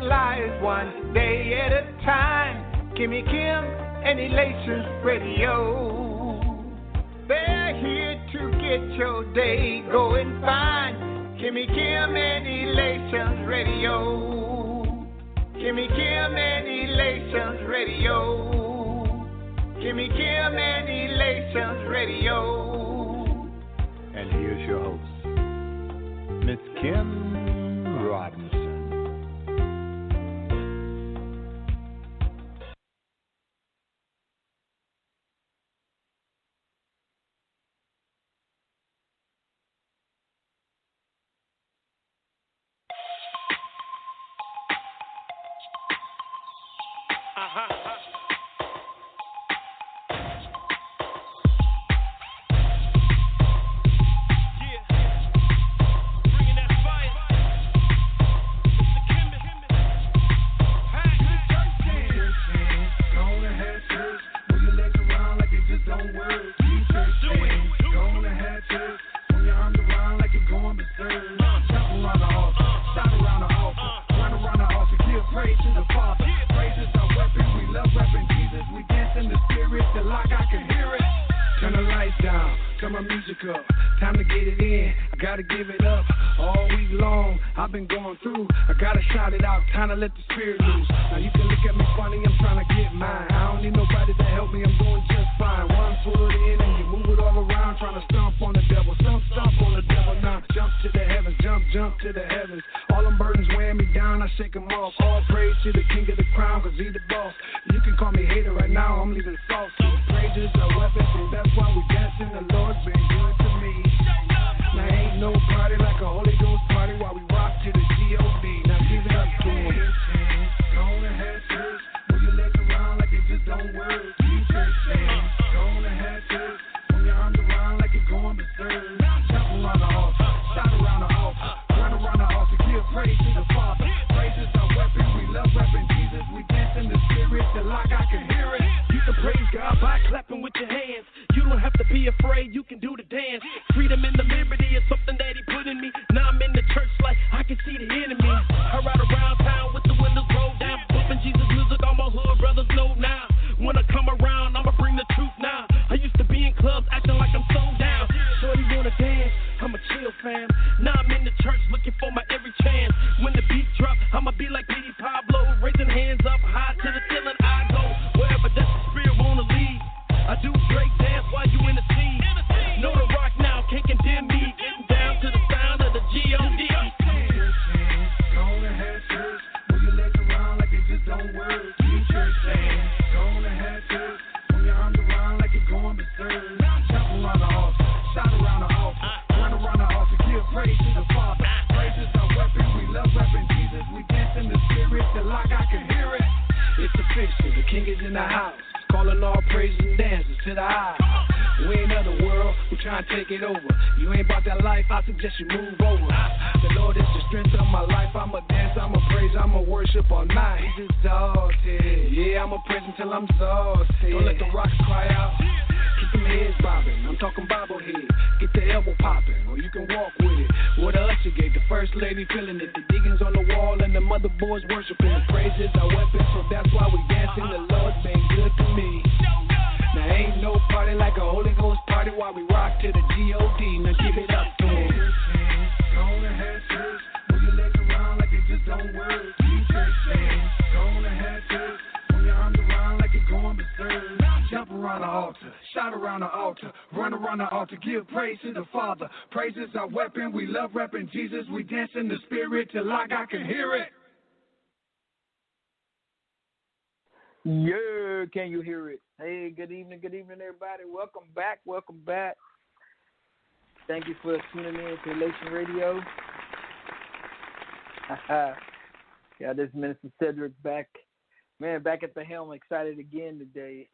lives one day at a time. Kimmy Kim and Elations Radio. They're here to get your day going fine. Kimmy Kim and Elations Radio. Kimmy Kim and Elations Radio. Kimmy Kim and Elations Radio. And here's your host, Miss Kim Robinson. Jesus, we dance in the spirit till like I can hear it. Yeah, can you hear it? Hey, good evening, everybody. Welcome back. Thank you for tuning in to Relation Radio. Yeah, this is Minister Sedric back at the helm. Excited again today.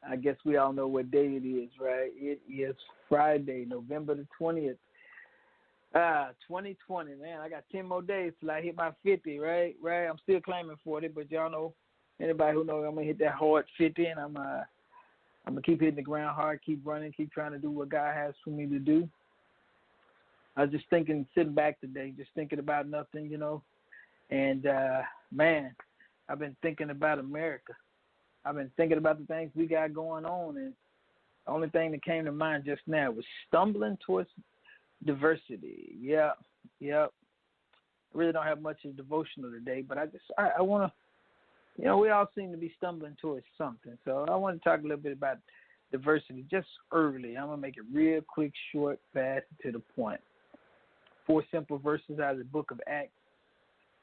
I guess we all know what day it is, right? It is Friday, November the 20th. 2020, man. I got 10 more days till I hit my 50, right? I'm still claiming 40, but y'all know, anybody who knows, I'm going to hit that hard 50, and I'm going to keep hitting the ground hard, keep running, keep trying to do what God has for me to do. I was just sitting back today, just thinking about nothing, And, man, I've been thinking about America. I've been thinking about the things we got going on, and the only thing that came to mind just now was stumbling towards diversity. Yep. I really don't have much of devotional today, but I want to, we all seem to be stumbling towards something. So I want to talk a little bit about diversity just early. I'm going to make it real quick, short, fast, and to the point. 4 simple verses out of the book of Acts,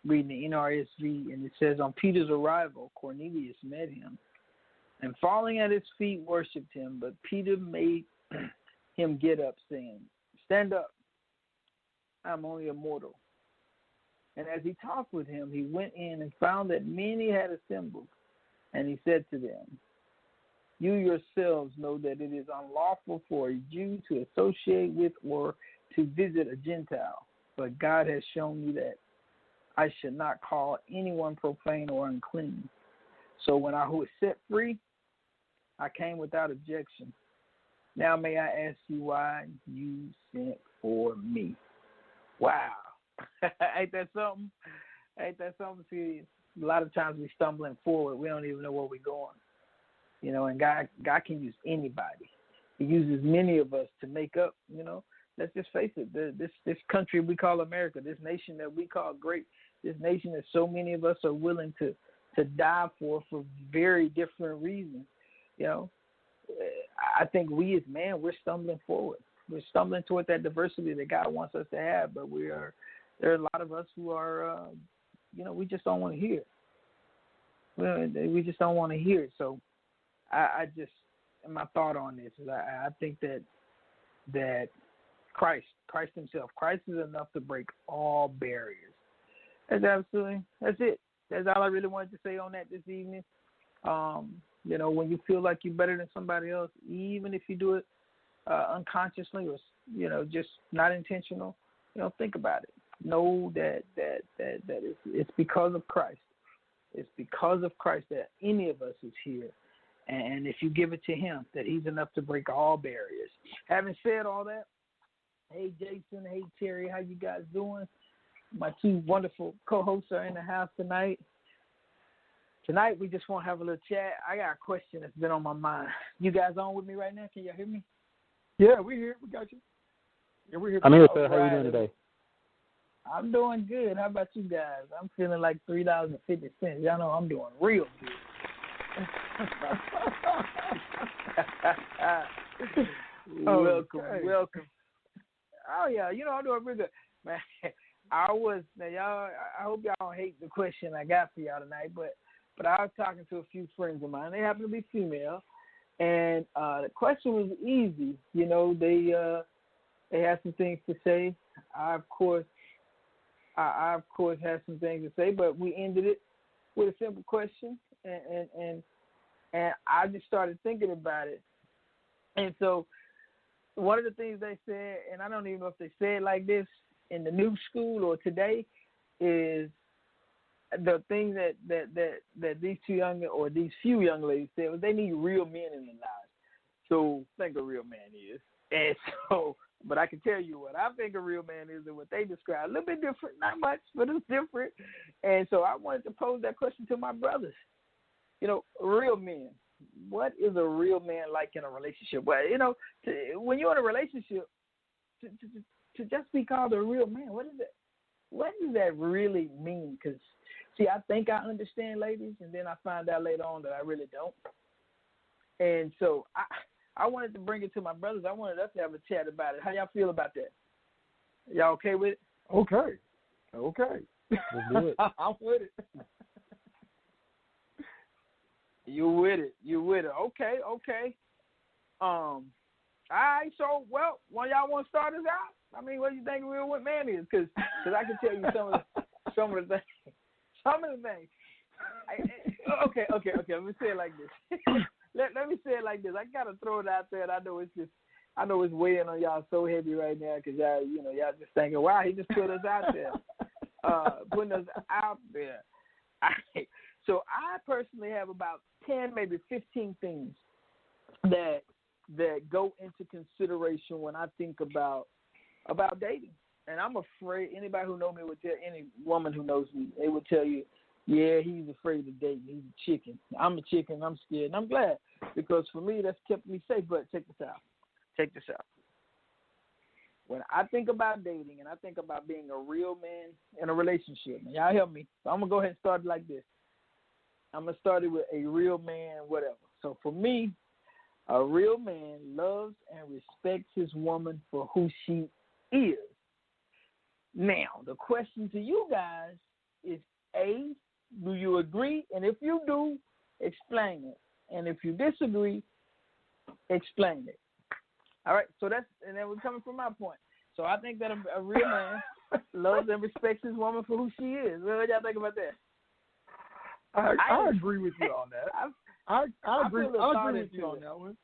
reading the NRSV, and it says, on Peter's arrival, Cornelius met him, and falling at his feet worshipped him, but Peter made him get up, saying, stand up, I'm only a mortal. And as he talked with him, he went in and found that many had assembled, and he said to them, you yourselves know that it is unlawful for a Jew to associate with or to visit a Gentile, but God has shown me that I should not call anyone profane or unclean. So when I was set free, I came without objection. Now may I ask you why you sent for me? Wow. Ain't that something? See, a lot of times we're stumbling forward. We don't even know where we're going. And God can use anybody. He uses many of us to make up, Let's just face it, this country we call America, this nation that we call great, this nation that so many of us are willing to die for very different reasons. I think we as man, we're stumbling forward. We're stumbling toward that diversity that God wants us to have, but there are a lot of us who are, we just don't want to hear it. We just don't want to hear it. So my thought on this is I think that Christ himself, Christ is enough to break all barriers. That's it. That's all I really wanted to say on that this evening. When you feel like you're better than somebody else, even if you do it unconsciously or, just not intentional, think about it. Know that it's because of Christ. It's because of Christ that any of us is here. And if you give it to him, that he's enough to break all barriers. Having said all that, hey, Jason, hey, Terry, how you guys doing? My 2 wonderful co-hosts are in the house tonight. Tonight, we just want to have a little chat. I got a question that's been on my mind. You guys on with me right now? Can y'all hear me? Yeah, we're here. We got you. Yeah, we're here. I'm here, sir. How are you doing today? I'm doing good. How about you guys? I'm feeling like $3.50. Y'all know I'm doing real good. Welcome. Oh yeah, I'm doing pretty good, man. I hope y'all don't hate the question I got for y'all tonight, but I was talking to a few friends of mine. They happen to be female, and the question was easy. They had some things to say. I of course had some things to say, but we ended it with a simple question, and I just started thinking about it. And so one of the things they said, and I don't even know if they said like this in the new school or today, is the thing that these few young ladies said was they need real men in their lives. So think a real man is. And so, but I can tell you what I think a real man is and what they describe. A little bit different, not much, but it's different. And so I wanted to pose that question to my brothers. Real men. What is a real man like in a relationship? Well, when you're in a relationship, to just be called a real man, what does that really mean? Because, see, I think I understand, ladies, and then I find out later on that I really don't. And so I wanted to bring it to my brothers. I wanted us to have a chat about it. How y'all feel about that? Y'all okay with it? Okay. Let's do it. I'm with it. You with it. Okay. All right, so, one of y'all want to start us out? I mean, what do you think a real man is? Because I can tell you some of the things. Okay. Let me say it like this. Let me say it like this. I gotta throw it out there, and I know it's weighing on y'all so heavy right now because y'all just thinking, wow, he just put us out there, putting us out there. All right. So I personally have about 10, maybe 15 things that go into consideration when I think about dating. and I'm afraid anybody who knows me would tell any woman who knows me, they would tell you, yeah, he's afraid to date me. He's a chicken. I'm a chicken. I'm scared. And I'm glad because for me, that's kept me safe. But check this out. When I think about dating and I think about being a real man in a relationship, and y'all help me. So I'm going to go ahead and start it like this. I'm going to start it with a real man, whatever. So for me, a real man loves and respects his woman for who she is. Now, the question to you guys is, A, do you agree? And if you do, explain it. And if you disagree, explain it. All right, so and then we're coming from my point. So I think that a real man loves and respects his woman for who she is. What y'all think about that? I agree with you on that. I agree with you on that one.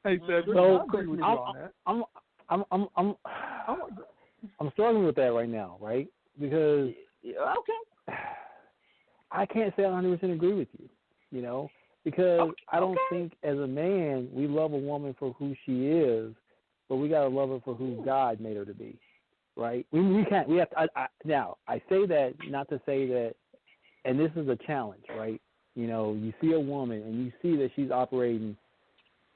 Hey, Cedric, I agree with you on that. I'm struggling with that right now, right? Because I can't say I 100% agree with you, because I don't think as a man we love a woman for who she is, but we gotta love her for who God made her to be, right? We can't. We have to. Now I say that not to say that, and this is a challenge, right? You see a woman and you see that she's operating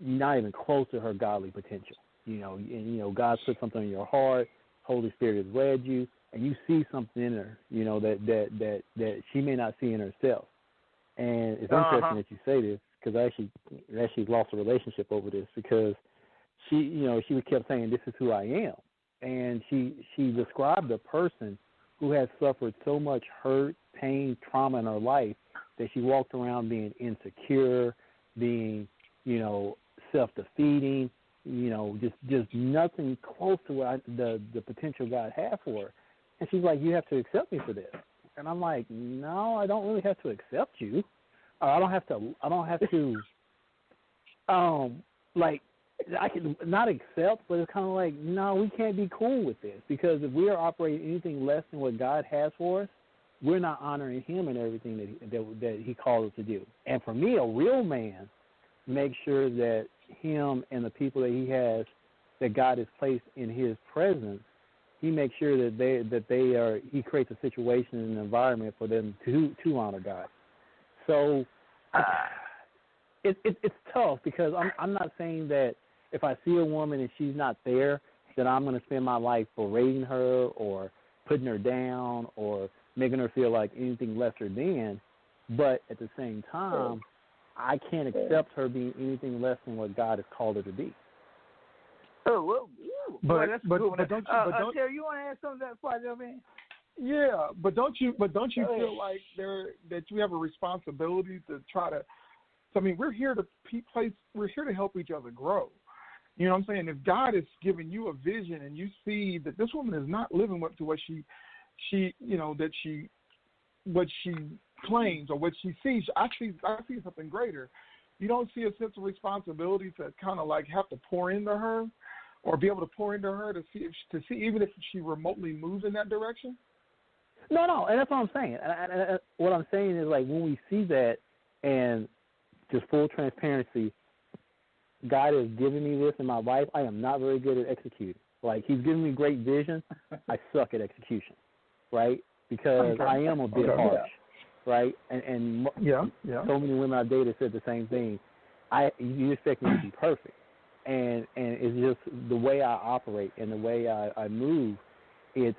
not even close to her godly potential, and God's put something in your heart. Holy Spirit has led you, and you see something in her, that she may not see in herself. And it's interesting that you say this because I actually lost a relationship over this because she kept saying, "This is who I am," and she described a person who has suffered so much hurt, pain, trauma in her life that she walked around being insecure, being self-defeating. Just nothing close to what the potential God had for her. And she's like, you have to accept me for this. And I'm like, no, I don't really have to accept you. I don't have to, I can not accept, but it's kind of like, no, we can't be cool with this because if we are operating anything less than what God has for us, we're not honoring him and everything that he called us to do. And for me, a real man makes sure that him and the people that he has, that God has placed in his presence, he makes sure that he creates a situation and an environment for them to honor God. So it's tough because I'm not saying that if I see a woman and she's not there, that I'm going to spend my life berating her or putting her down or making her feel like anything lesser than. But at the same time, I can't accept her being anything less than what God has called her to be. Oh, well, but don't Terry, you want to add something before I jump in? Yeah, but don't you feel like that you have a responsibility to try to? I mean, we're here to help each other grow. You know what I'm saying? If God is giving you a vision and you see that this woman is not living up to what she claims or what she sees, I see something greater. You don't see a sense of responsibility to kind of like have to pour into her or be able to pour into her to see even if she remotely moves in that direction? No, and that's what I'm saying. And what I'm saying is, like, when we see that, and just full transparency, God has given me this in my life. I am not very good at executing. Like, he's given me great vision. I suck at execution, right? Because I am a bit harsh, right? And so many women I've dated said the same thing. You expect me to be perfect. And it's just the way I operate and the way I move, it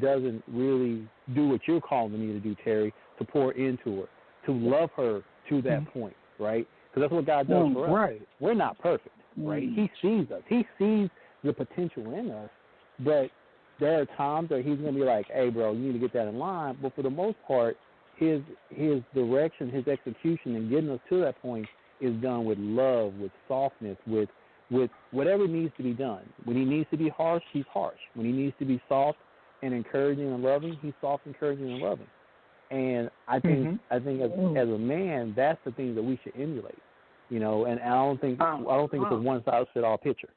doesn't really do what you're calling me to do, Terry, to pour into her, to love her to that point, right? Because that's what God does for us. Right. We're not perfect, right? He sees us. He sees the potential in us, but there are times where he's going to be like, hey, bro, you need to get that in line. But for the most part, his direction, his execution, and getting us to that point is done with love, with softness, with whatever needs to be done. When he needs to be harsh, he's harsh. When he needs to be soft and encouraging and loving, he's soft, encouraging, and loving. And I think as a man, that's the thing that we should emulate, and I don't think it's a one-size-fits-all picture.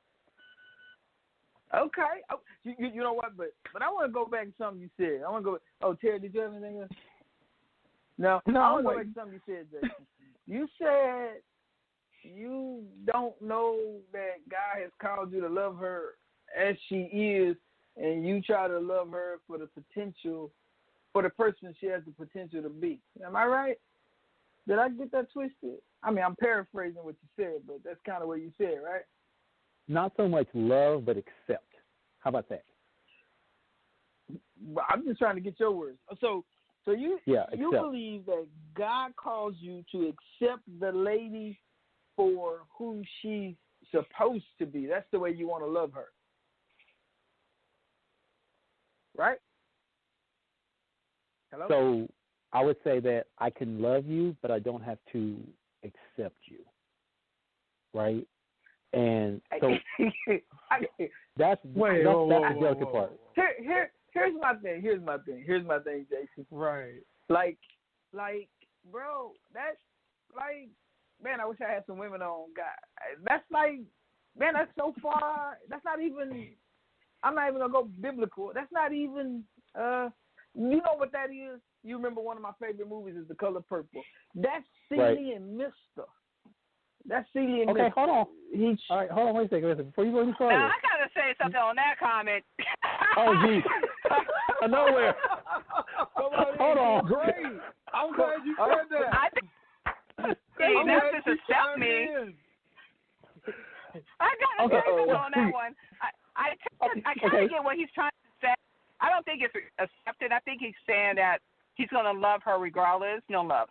Okay, you know what? But I want to go back to something you said. I want to go. Oh, Terry, did you have anything else? No. I want to go back to something you said, Jason. You said you don't know that God has called you to love her as she is and you try to love her for the potential, for the person she has the potential to be. Am I right? Did I get that twisted? I mean, I'm paraphrasing what you said, but that's kind of what you said, right? Not so much love, but accept. How about that? I'm just trying to get your words. So you accept. believe that God calls you to accept the lady for who she's supposed to be. That's the way you want to love her, right? Hello? So I would say that I can love you, but I don't have to accept you, right? And so that's the delicate part. Here's my thing, Jason. Right. Like, bro, that's like, man, I wish I had some women on. God, that's like, man, that's so far. That's not even. I'm not even gonna go biblical. That's not even. You know what that is? You remember one of my favorite movies is The Color Purple. That's Celie and Mister. That's Celie and Mister. Okay, hold on. All right, hold on, wait a second. Before you go any further. Now, I gotta say something on that comment. Oh, geez. Nowhere. Hold on. Great. I'm glad you said that. I think that's just accept me. I gotta say something on that one. I kind of get what he's trying to say. I don't think it's accepted. I think he's saying that he's going to love her regardless. No love.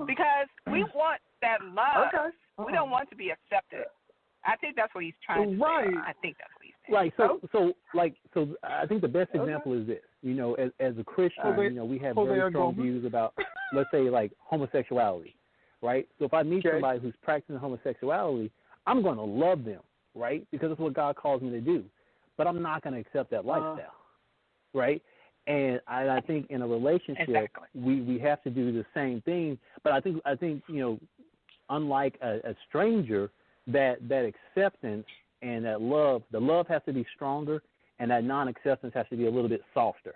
Because we want that love. Okay. We don't want to be accepted. I think that's what he's trying to say. I think that's what he's saying. Right. So I think the best example is this. You know, as a Christian, you know, we have very strong views about, let's say, like homosexuality, right? So if I meet somebody who's practicing homosexuality, I'm going to love them, right? Because that's what God calls me to do. But I'm not going to accept that lifestyle, right? And I think in a relationship, we have to do the same thing. But I think you know, unlike a stranger, that acceptance and that love, the love has to be stronger, and that non-acceptance has to be a little bit softer.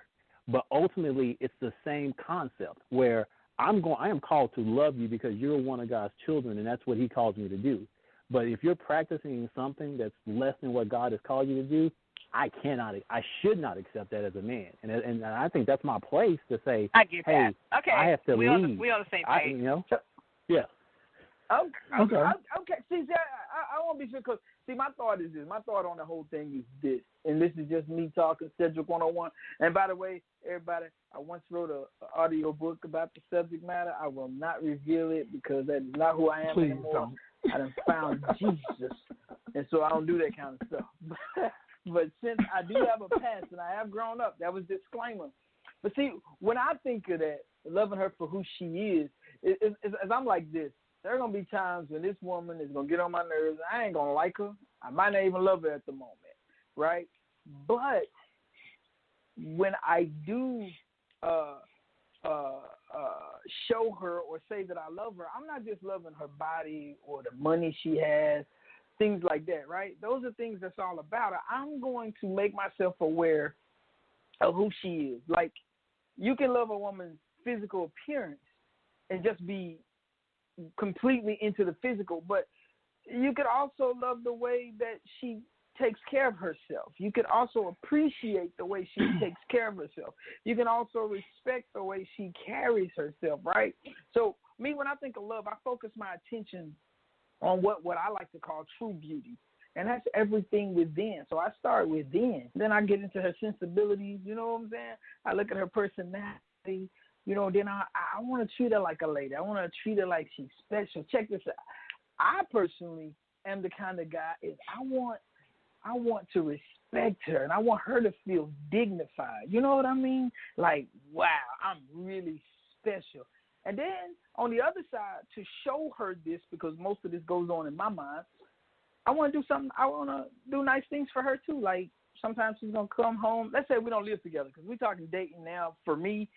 But ultimately, it's the same concept where I am called to love you because you're one of God's children, and that's what He calls me to do. But if you're practicing something that's less than what God has called you to do, I should not accept that as a man, and I think that's my place to say, I get hey, that. Okay, I have to leave. We on the same page. You know, yeah. Okay. See, I won't be sure because see, my thought is this. My thought on the whole thing is this, and this is just me talking, Sedric 101. And by the way, everybody, I once wrote an audio book about the subject matter. I will not reveal it because that is not who I am anymore. Don't. I done found Jesus, and so I don't do that kind of stuff. But since I do have a past and I have grown up, that was disclaimer. But see, when I think of that, loving her for who she is, as I'm like this, there are going to be times when this woman is going to get on my nerves. I ain't going to like her. I might not even love her at the moment, right? But when I do show her or say that I love her, I'm not just loving her body or the money she has, things like that, right? Those are things that's all about her. I'm going to make myself aware of who she is. Like, you can love a woman's physical appearance and just be completely into the physical, but you could also love the way that she takes care of herself. You could also appreciate the way she takes care of herself. You can also respect the way she carries herself, right? So me, when I think of love, I focus my attention on what I like to call true beauty, and that's everything within. So I start within. Then I get into her sensibilities, you know what I'm saying? I look at her personality, you know, then I want to treat her like a lady. I want to treat her like she's special. Check this out. I personally am the kind of guy is I want to respect her, and I want her to feel dignified. You know what I mean? Like, wow, I'm really special. And then on the other side, to show her this, because most of this goes on in my mind, I want to do something. I want to do nice things for her too. Like sometimes she's going to come home. Let's say we don't live together because we're talking dating now. For me,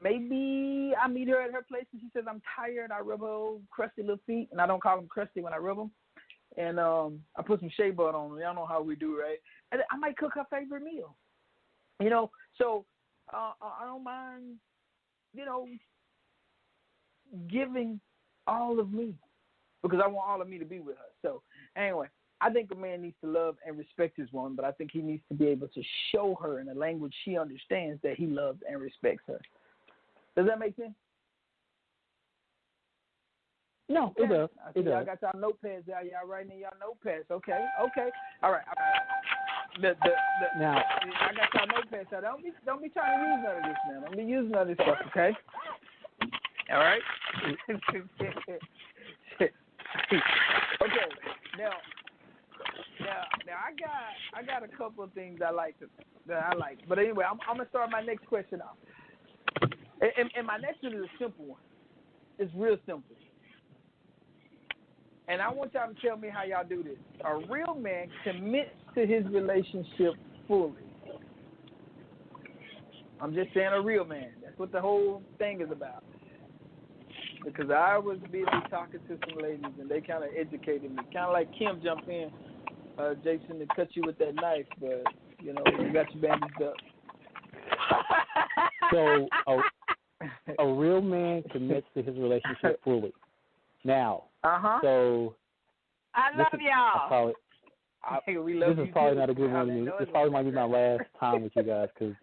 maybe I meet her at her place and she says, I'm tired. I rub her old crusty little feet, and I don't call them crusty when I rub them. And I put some shea butter on them. Y'all know how we do, right? And I might cook her favorite meal. You know, so I don't mind, you know, giving all of me because I want all of me to be with her. So anyway, I think a man needs to love and respect his woman, but I think he needs to be able to show her in a language she understands that he loves and respects her. Does that make sense? No, it does. It does. Y'all got y'all notepads out. Y'all writing in y'all notepads. Okay. All right. Now I got y'all notepads out. Don't be trying to use none of this, man. Don't be using none of this stuff. Okay. All right. Okay. Now I got a couple of things that I like. But anyway, I'm gonna start my next question off. And my next one is a simple one. It's real simple. And I want y'all to tell me how y'all do this. A real man commits to his relationship fully. I'm just saying a real man. That's what the whole thing is about. Because I was busy talking to some ladies, and they kind of educated me. Kind of like Kim jumped in, Jason, to cut you with that knife, but, you got you bandaged up. So a real man commits to his relationship fully. Now, so I love y'all. This is probably not a good one to me. This probably might be my last time with you guys because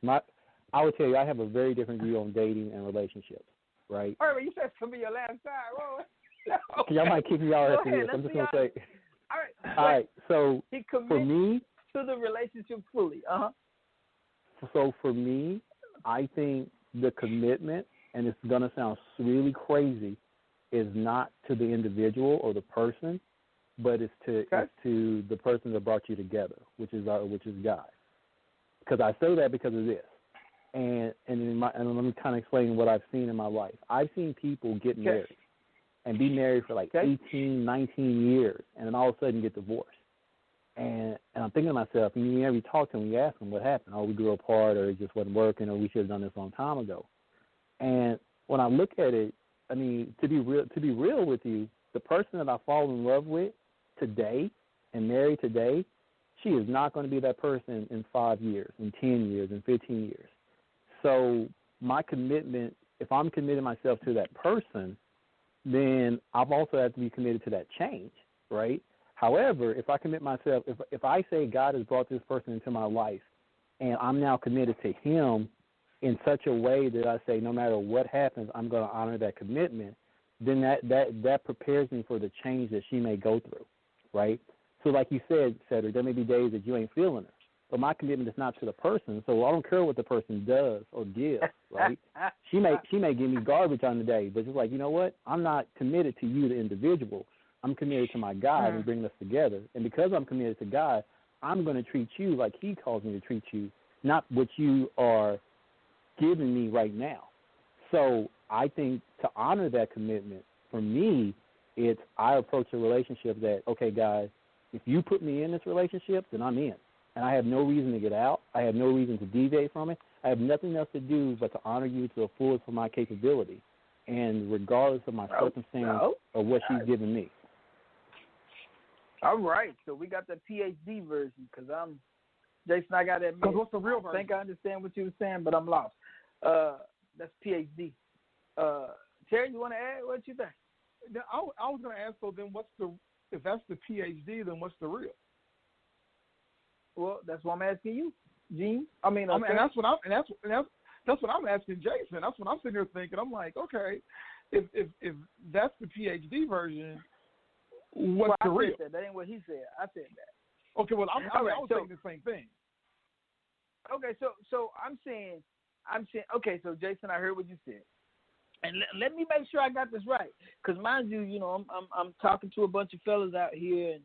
I would tell you I have a very different view on dating and relationships, right? All right, you said it's going to be your last time. Whoa. Y'all might kick me out after this. I'm just going to say. All right. So he commits for me, to the relationship fully. So for me, I think the commitment, and it's going to sound really crazy, is not to the individual or the person, but it's to the person that brought you together, which is God. Because I say that because of this, and let me kind of explain what I've seen in my life. I've seen people get married and be married for like 18, 19 years, and then all of a sudden get divorced. And I'm thinking to myself, and you never talk to them, you ask them what happened. Oh, we grew apart, or it just wasn't working, or we should have done this a long time ago. And when I look at it, I mean, to be real with you, the person that I fall in love with today and marry today, she is not going to be that person in 5 years, in 10 years, in 15 years. So my commitment, if I'm committing myself to that person, then I've also have to be committed to that change, right? However, if I commit myself, if I say God has brought this person into my life and I'm now committed to him in such a way that I say no matter what happens, I'm going to honor that commitment, then that prepares me for the change that she may go through, right? So like you said, Cedric, there may be days that you ain't feeling her, but my commitment is not to the person, so I don't care what the person does or gives, right? She may give me garbage on the day, but it's like, you know what? I'm not committed to you, the individual. I'm committed to my God and bringing us together. And because I'm committed to God, I'm going to treat you like he calls me to treat you, not what you are giving me right now. So I think to honor that commitment, for me, it's I approach a relationship that, okay, guys, if you put me in this relationship, then I'm in. And I have no reason to get out. I have no reason to deviate from it. I have nothing else to do but to honor you to the fullest of my capability, and regardless of my circumstance or what she's given me. All right, so we got the PhD version because Jason, I got to admit. What's the real version? I think I understand what you were saying, but I'm lost. That's PhD. Terry, you want to add? What you think? I was going to ask, so then if that's the PhD, then what's the real? Well, that's what I'm asking you, Gene. And that's what I'm asking Jason. That's what I'm sitting here thinking. I'm like, okay, if that's the PhD version, what's the real? That ain't what he said. I said that. Okay, well, I was saying the same thing. Okay, so I'm saying, okay, so Jason, I heard what you said, and let me make sure I got this right, because mind you, I'm talking to a bunch of fellas out here,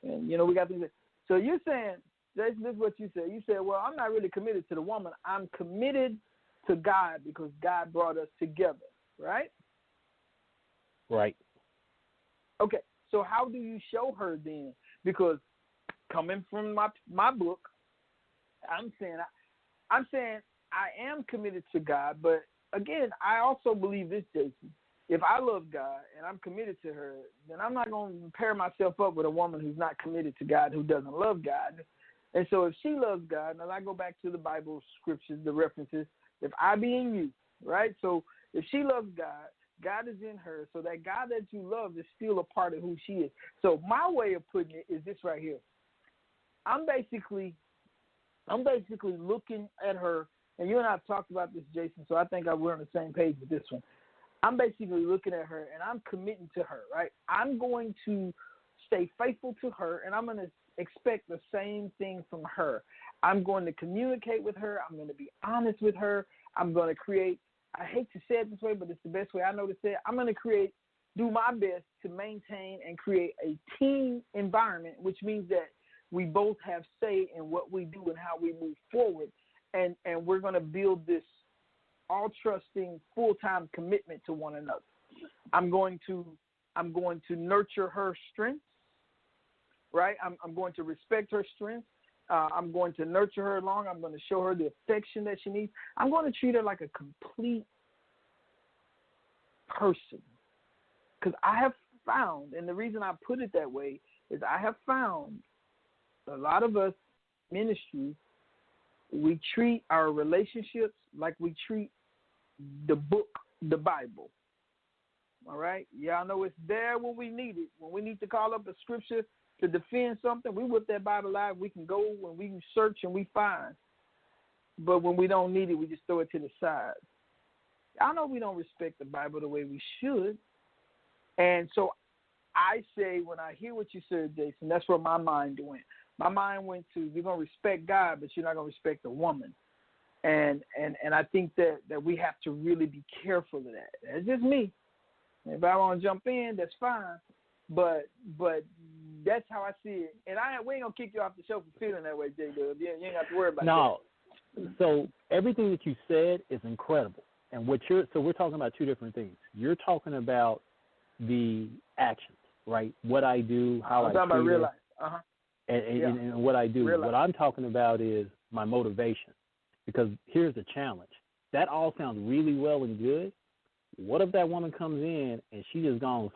and we got things. So you're saying, Jason, this is what you said. You said, well, I'm not really committed to the woman. I'm committed to God because God brought us together, right? Right. Okay, so how do you show her then? Because coming from my book, I'm saying I am committed to God, but again, I also believe this, Jason. If I love God and I'm committed to her, then I'm not going to pair myself up with a woman who's not committed to God, who doesn't love God. And so if she loves God, and I go back to the Bible scriptures, the references, if I be in you, right? So if she loves God, God is in her, so that God that you love is still a part of who she is. So my way of putting it is this right here. I'm basically looking at her, and you and I have talked about this, Jason, so I think we're on the same page with this one. I'm basically looking at her, and I'm committing to her, right? I'm going to stay faithful to her, and I'm going to expect the same thing from her. I'm going to communicate with her. I'm going to be honest with her. I'm going to create, I hate to say it this way, but it's the best way I know to say it. I'm going to do my best to maintain and create a team environment, which means that we both have say in what we do and how we move forward. And we're going to build this all-trusting, full-time commitment to one another. I'm going to nurture her strengths, right? I'm going to respect her strengths. I'm going to nurture her along. I'm going to show her the affection that she needs. I'm going to treat her like a complete person. Because I have found, and the reason I put it that way is I have found a lot of us ministry, we treat our relationships like we treat the book, the Bible. All right? Y'all know it's there when we need it. When we need to call up a scripture to defend something, we whip that Bible out. We can go and we can search and we find. But when we don't need it, we just throw it to the side. I know we don't respect the Bible the way we should. And so I say, when I hear what you said, Jason, that's where my mind went. My mind went to, you're going to respect God, but you're not going to respect the woman. And I think that we have to really be careful of that. That's just me. If I want to jump in, that's fine. But that's how I see it. And we ain't going to kick you off the show for feeling that way, J-Dub. You ain't got to worry about that. No. So everything that you said is incredible. And so we're talking about two different things. You're talking about the actions, right? What I do, how I treat about real life. And what I do. What I'm talking about is my motivation. Because here's the challenge. That all sounds really well and good. What if that woman comes in and she just gone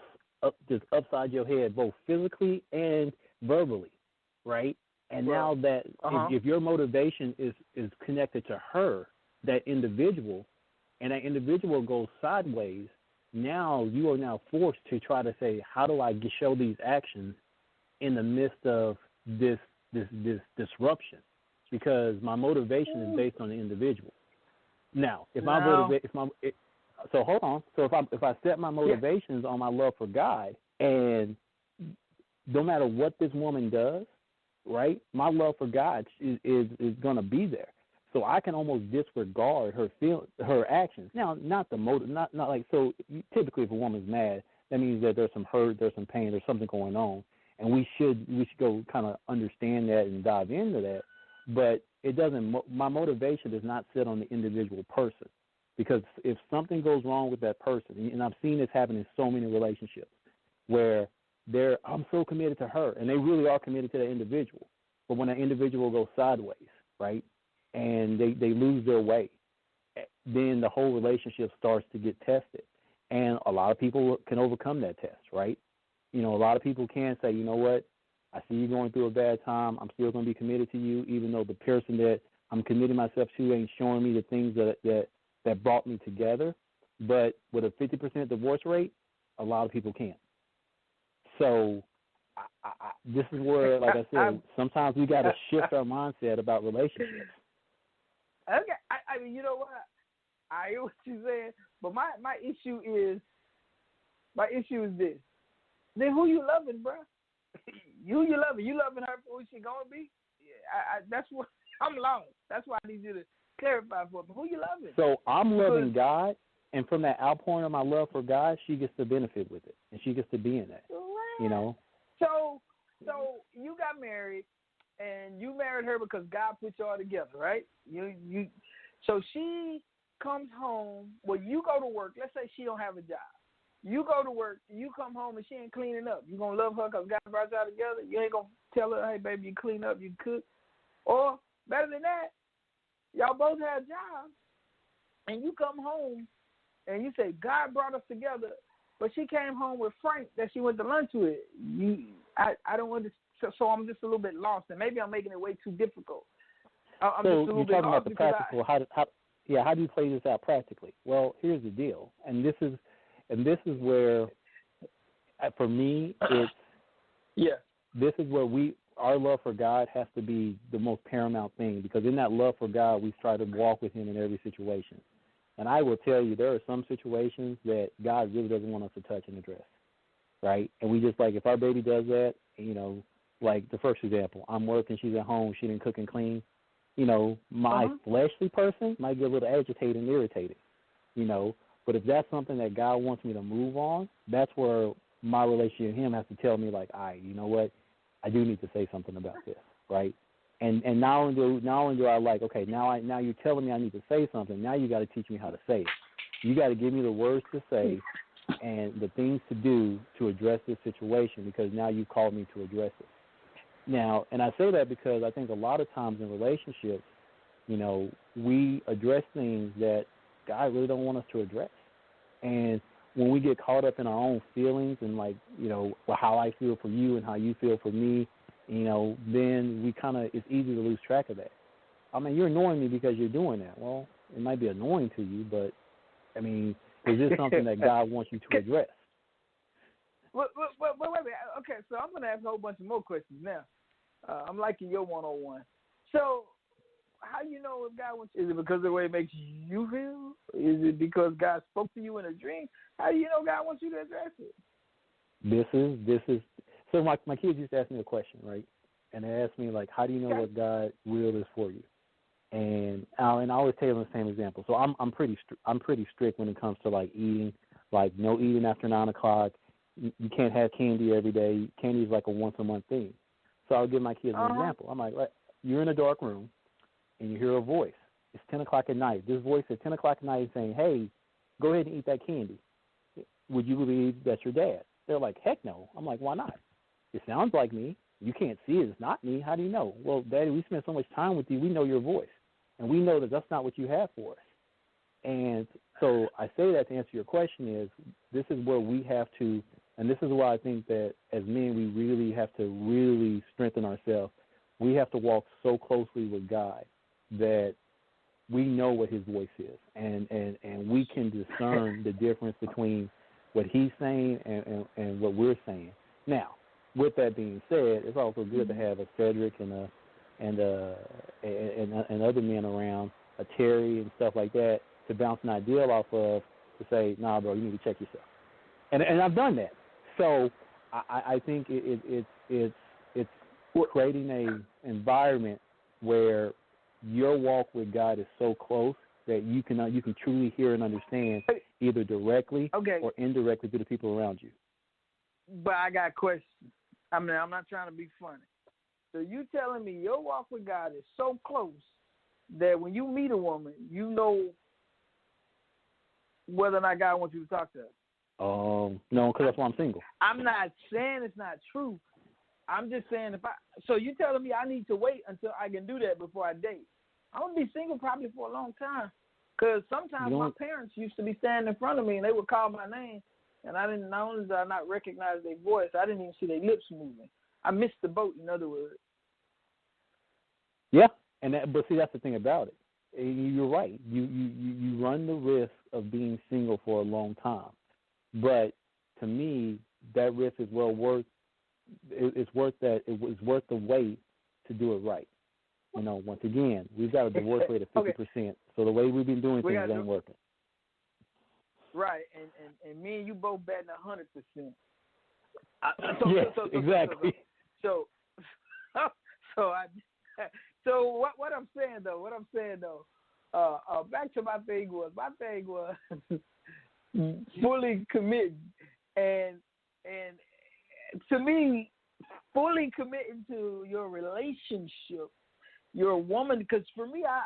just upside your head, both physically and verbally, right? And now that if your motivation is connected to her, that individual, and that individual goes sideways, now you are now forced to try to say, how do I show these actions in the midst of this disruption? Because my motivation is based on the individual. Now, so hold on. So if I set my motivations on my love for God, and no matter what this woman does, right, my love for God is going to be there. So I can almost disregard her actions. Now, not the motive, not like, so typically if a woman's mad, that means that there's some hurt, there's some pain, there's something going on, and we should go kind of understand that and dive into that. But it doesn't. My motivation does not sit on the individual person, because if something goes wrong with that person, and I've seen this happen in so many relationships, where I'm so committed to her, and they really are committed to that individual, but when that individual goes sideways, right, and they lose their way, then the whole relationship starts to get tested. And a lot of people can overcome that test, right? You know, a lot of people can say, you know what, I see you going through a bad time. I'm still going to be committed to you, even though the person that I'm committing myself to ain't showing me the things that brought me together. But with a 50% divorce rate, a lot of people can't. So this is where, like I said, sometimes we got to shift our mindset about relationships. Okay, I mean, you know what? I hear what you're saying, but my issue is this. Then who you loving, bro? You loving? You loving her for who she gonna be? Yeah, that's what I'm lost. That's why I need you to clarify for me. Who you loving? So I'm loving God, and from that outpouring of my love for God, she gets to benefit with it, and she gets to be in that. You know. So you got married, and you married her because God put y'all together, right? So she comes home. Well, you go to work. Let's say she don't have a job. You go to work, you come home, and she ain't cleaning up. You going to love her because God brought y'all together? You ain't going to tell her, hey, baby, you clean up, you cook? Or, better than that, y'all both have jobs, and you come home, and you say, God brought us together, but she came home with Frank that she went to lunch with. I don't understand, so I'm just a little bit lost, and maybe I'm making it way too difficult. I'm just a little you're bit talking lost about the practical, how do you play this out practically? Well, here's the deal, and this is, and this is where, for me, it's this is where our love for God has to be the most paramount thing, because in that love for God, we try to walk with Him in every situation. And I will tell you, there are some situations that God really doesn't want us to touch and address, right? And we just, like, if our baby does that, like the first example, I'm working, she's at home, she didn't cook and clean, my fleshly person might get a little agitated and irritated, But if that's something that God wants me to move on, that's where my relationship with Him has to tell me, like, all right, you know what? I do need to say something about this, right? And not only do I like, okay, now you're telling me I need to say something. Now you got to teach me how to say it. You got to give me the words to say and the things to do to address this situation, because now you called me to address it. Now, and I say that because I think a lot of times in relationships, we address things that God really don't want us to address. And when we get caught up in our own feelings and, like, how I feel for you and how you feel for me, then it's easy to lose track of that. I mean, you're annoying me because you're doing that. Well, it might be annoying to you, but, I mean, is this something that God wants you to address? Wait a minute. Okay, so I'm going to ask a whole bunch of more questions now. I'm liking your one-on-one. So, how you know if God wants you? Is it because of the way it makes you feel? Is it because God spoke to you in a dream? How do you know God wants you to address it? This is. So my kids used to ask me a question, right? And they asked me, like, how do you know what God's will is for you? And I always tell them the same example. So I'm pretty strict when it comes to, like, eating. Like, no eating after 9 o'clock. You can't have candy every day. Candy is like a once-a-month thing. So I'll give my kids an example. I'm like, you're in a dark room, and you hear a voice. It's 10 o'clock at night. This voice at 10 o'clock at night is saying, hey, go ahead and eat that candy. Would you believe that's your dad? They're like, heck no. I'm like, why not? It sounds like me. You can't see it. It's not me. How do you know? Well, Daddy, we spent so much time with you. We know your voice, and we know that that's not what you have for us. And so I say that to answer your question is, this is where we have to, and this is why I think that as men we really have to really strengthen ourselves. We have to walk so closely with God that we know what His voice is, and we can discern the difference between what He's saying and what we're saying. Now, with that being said, it's also good to have a Sedric and other men around, a Terry and stuff like that, to bounce an ideal off of, to say, nah, bro, you need to check yourself. And I've done that. So I think it's creating an environment where your walk with God is so close that you can truly hear and understand, either directly or indirectly, through the people around you. But I got questions. I mean, I'm not trying to be funny. So you telling me your walk with God is so close that when you meet a woman, you know whether or not God wants you to talk to her? No, because that's why I'm single. I'm not saying it's not true. I'm just saying so you telling me I need to wait until I can do that before I date? I'm going to be single probably for a long time, because sometimes my parents used to be standing in front of me and they would call my name, and I didn't, not only did I not recognize their voice, I didn't even see their lips moving. I missed the boat, in other words. Yeah, but see, that's the thing about it. You're right. You run the risk of being single for a long time, but to me, that risk is well worth. It's worth that. It was worth the wait to do it right. Once again, we've got a divorce rate of 50%. So the way we've been doing things ain't working. Right, and me and you both batting 100%. Yes, exactly. So what I'm saying though, back to my thing was fully committing, and to me, fully committing to your relationship, your woman, because for me, I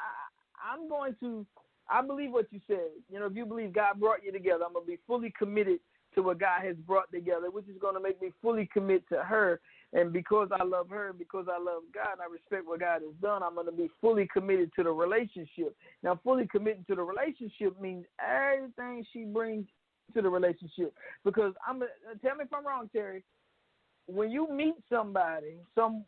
believe what you said. If you believe God brought you together, I'm going to be fully committed to what God has brought together, which is going to make me fully commit to her. And because I love her, because I love God, and I respect what God has done, I'm going to be fully committed to the relationship. Now, fully committing to the relationship means everything she brings to the relationship. Because tell me if I'm wrong, Terry. When you meet somebody,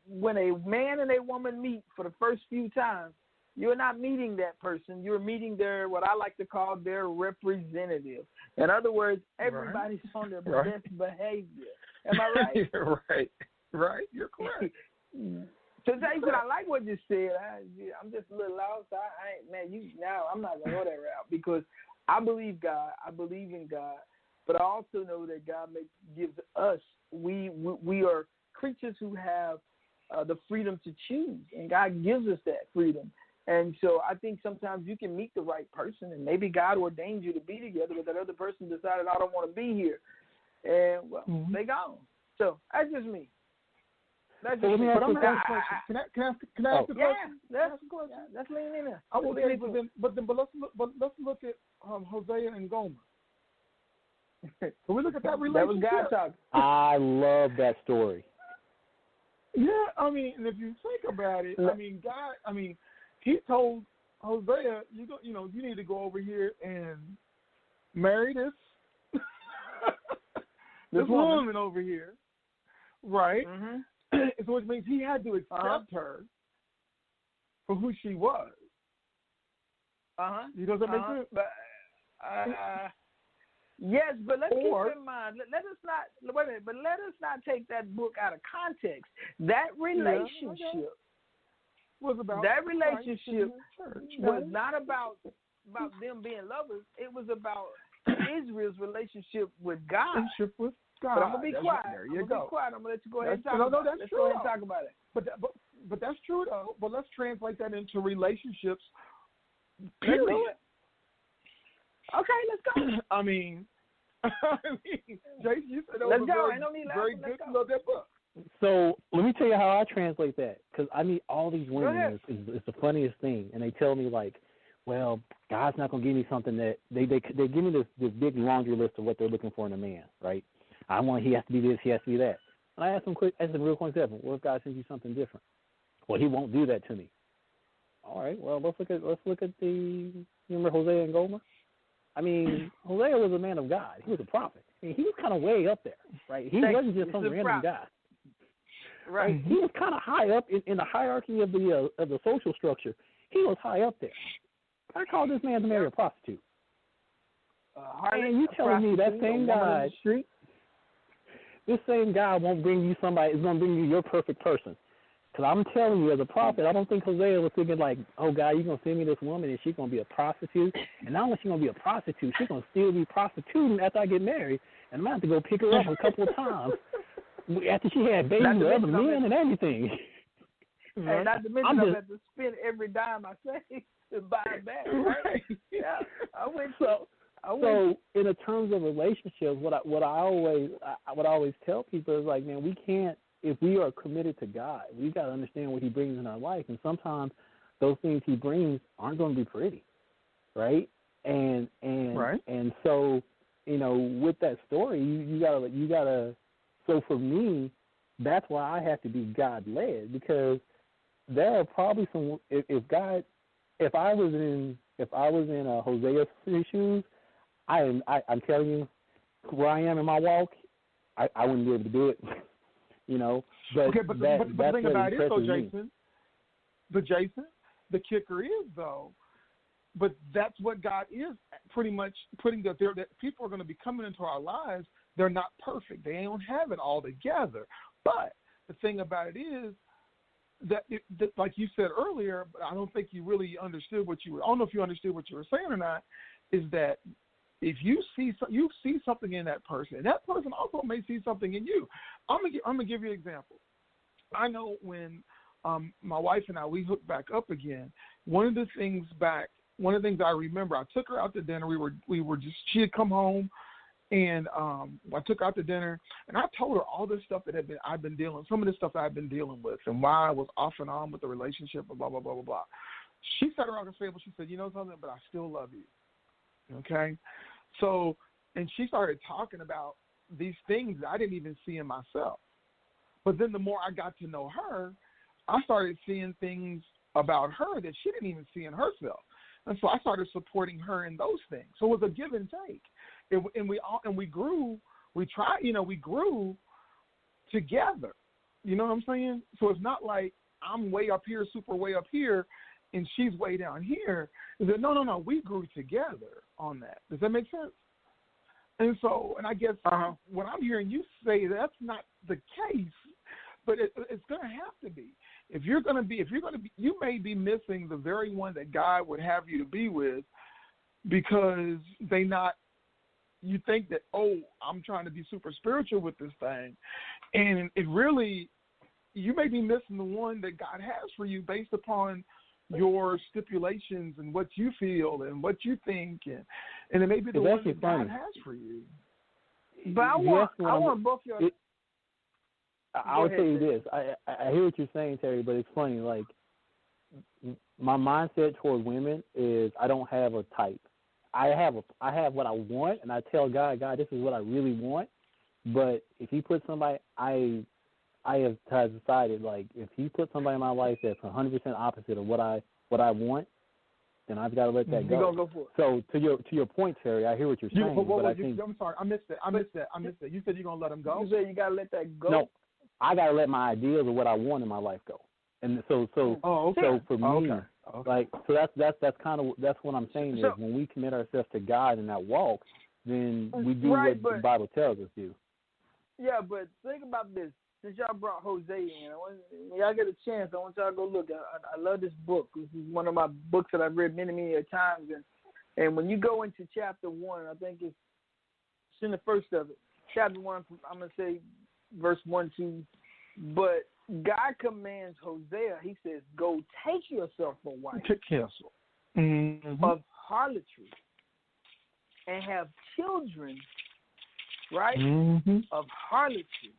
when a man and a woman meet for the first few times, You're not meeting that person. You're meeting their, what I like to call their representative. In other words, everybody's on their best behavior. Am I right? Right. You're correct. So Jason, I like what you said. I'm just a little lost. I'm not gonna go that route because I believe God. I believe in God, but I also know that God gives us. We are creatures who have the freedom to choose, and God gives us that freedom. And so I think sometimes you can meet the right person, and maybe God ordained you to be together, but that other person decided, I don't want to be here. And, well, they gone. So that's just me. That's just me. But I'm going to ask a question. Can I ask a question? Let's lean in there. But let's look at Hosea and Gomer. So we look at that relationship. That was God talking. I love that story. Yeah, I mean, and if you think about it, I mean, God, he told Hosea, you need to go over here and marry this woman over here, right? Mm-hmm. So it means he had to accept her for who she was. Does that make sense? But, yes, but let's keep in mind. Let us not wait a minute. But let us not take that book out of context. That relationship. Was not about them being lovers. It was about Israel's relationship with God. But I'm gonna be quiet. There you go. Be quiet. I'm gonna let you go ahead and talk about it. Let's go ahead and talk about it. But that's true though. But let's translate that into relationships. Period. Let's do it. Okay, let's go. I mean, Jason, you said that let's was go. Very good. Love that book. So let me tell you how I translate that, because I meet all these women. It's the funniest thing, and they tell me like, "Well, God's not gonna give me something that they give me this big laundry list of what they're looking for in a man, right? He has to be this, he has to be that." And I ask them real quick, what if God sends you something different? Well, He won't do that to me. All right, well let's look at remember Hosea and Gomer? I mean, Hosea was a man of God. He was a prophet. I mean, he was kind of way up there, right? He wasn't just some random guy. Right. He was kind of high up in the hierarchy of the social structure. He was high up there. I call this man to marry a prostitute. And you telling me that same guy, this same guy won't bring you somebody, is going to bring you your perfect person. Because I'm telling you, as a prophet, I don't think Hosea was thinking like, oh, God, you're going to send me this woman and she's going to be a prostitute. And not only is she going to be a prostitute, she's going to still be prostituting after I get married. And I'm going to have to go pick her up a couple of times after she had babies with other men and everything. And not to mention I'm have to spend every dime I save to buy it back. Right? Yeah, I went so. So, in the terms of relationships, what I always tell people is like, man, we can't. If we are committed to God, we got to understand what He brings in our life, and sometimes those things He brings aren't going to be pretty, right? And so, with that story, you gotta. So for me, that's why I have to be God led, because there are probably some. If I was in Hosea's shoes, I'm telling you, where I am in my walk, I wouldn't be able to do it. But the thing about it, though, Jason, the kicker is though, but that's what God is pretty much putting that people are going to be coming into our lives. They're not perfect. They don't have it all together. But the thing about it is that like you said earlier, but I don't think you really understood I don't know if you understood what you were saying or not, is that if you see something in that person, and that person also may see something in you. I'm gonna give you an example. I know when my wife and we hooked back up again. One of the things I remember, I took her out to dinner. She had come home, and I took her out to dinner, and I told her all this stuff that I've been dealing, some of the stuff I've been dealing with, and why I was off and on with the relationship, and blah blah blah blah blah. She sat around the table. She said, "You know something? But I still love you." Okay, so, and she started talking about these things that I didn't even see in myself. But then the more I got to know her, I started seeing things about her that she didn't even see in herself. And so I started supporting her in those things. So it was a give and take. And we grew together. You know what I'm saying? So it's not like I'm way up here, super way up here, and she's way down here, is that no, we grew together on that. Does that make sense? And so, and I guess what I'm hearing you say, that's not the case, but it's going to have to be. If you're going to be, you may be missing the very one that God would have you to be with, because you think that, I'm trying to be super spiritual with this thing, and it really, you may be missing the one that God has for you based upon your stipulations and what you feel and what you think, and it may be the one that God has for you. But I want both your. I would tell you this. I hear what you're saying, Terry, but it's funny. Like, my mindset toward women is I don't have a type. I have what I want, and I tell God, this is what I really want. But if He puts somebody, I have decided, like, if He puts somebody in my life that's 100% opposite of what I want, then I've got to let that go. You're gonna go for it. So to your point, Terry, I hear what you're saying. I'm sorry, I missed that. You said you're gonna let him go. You said you gotta let that go. No, I gotta let my ideas of what I want in my life go. And so for me, like, so that's kind of what I'm saying is when we commit ourselves to God in that walk, then we do what the Bible tells us to do. Yeah, but think about this. Since y'all brought Jose in, when y'all get a chance, I want y'all to go look. I love this book. This is one of my books that I've read many times. And when you go into chapter 1, I think it's in the first of it. Chapter 1, I'm going to say verse 1, 2. But God commands Hosea, He says, go take yourself a wife of harlotry and have children, right, of harlotry.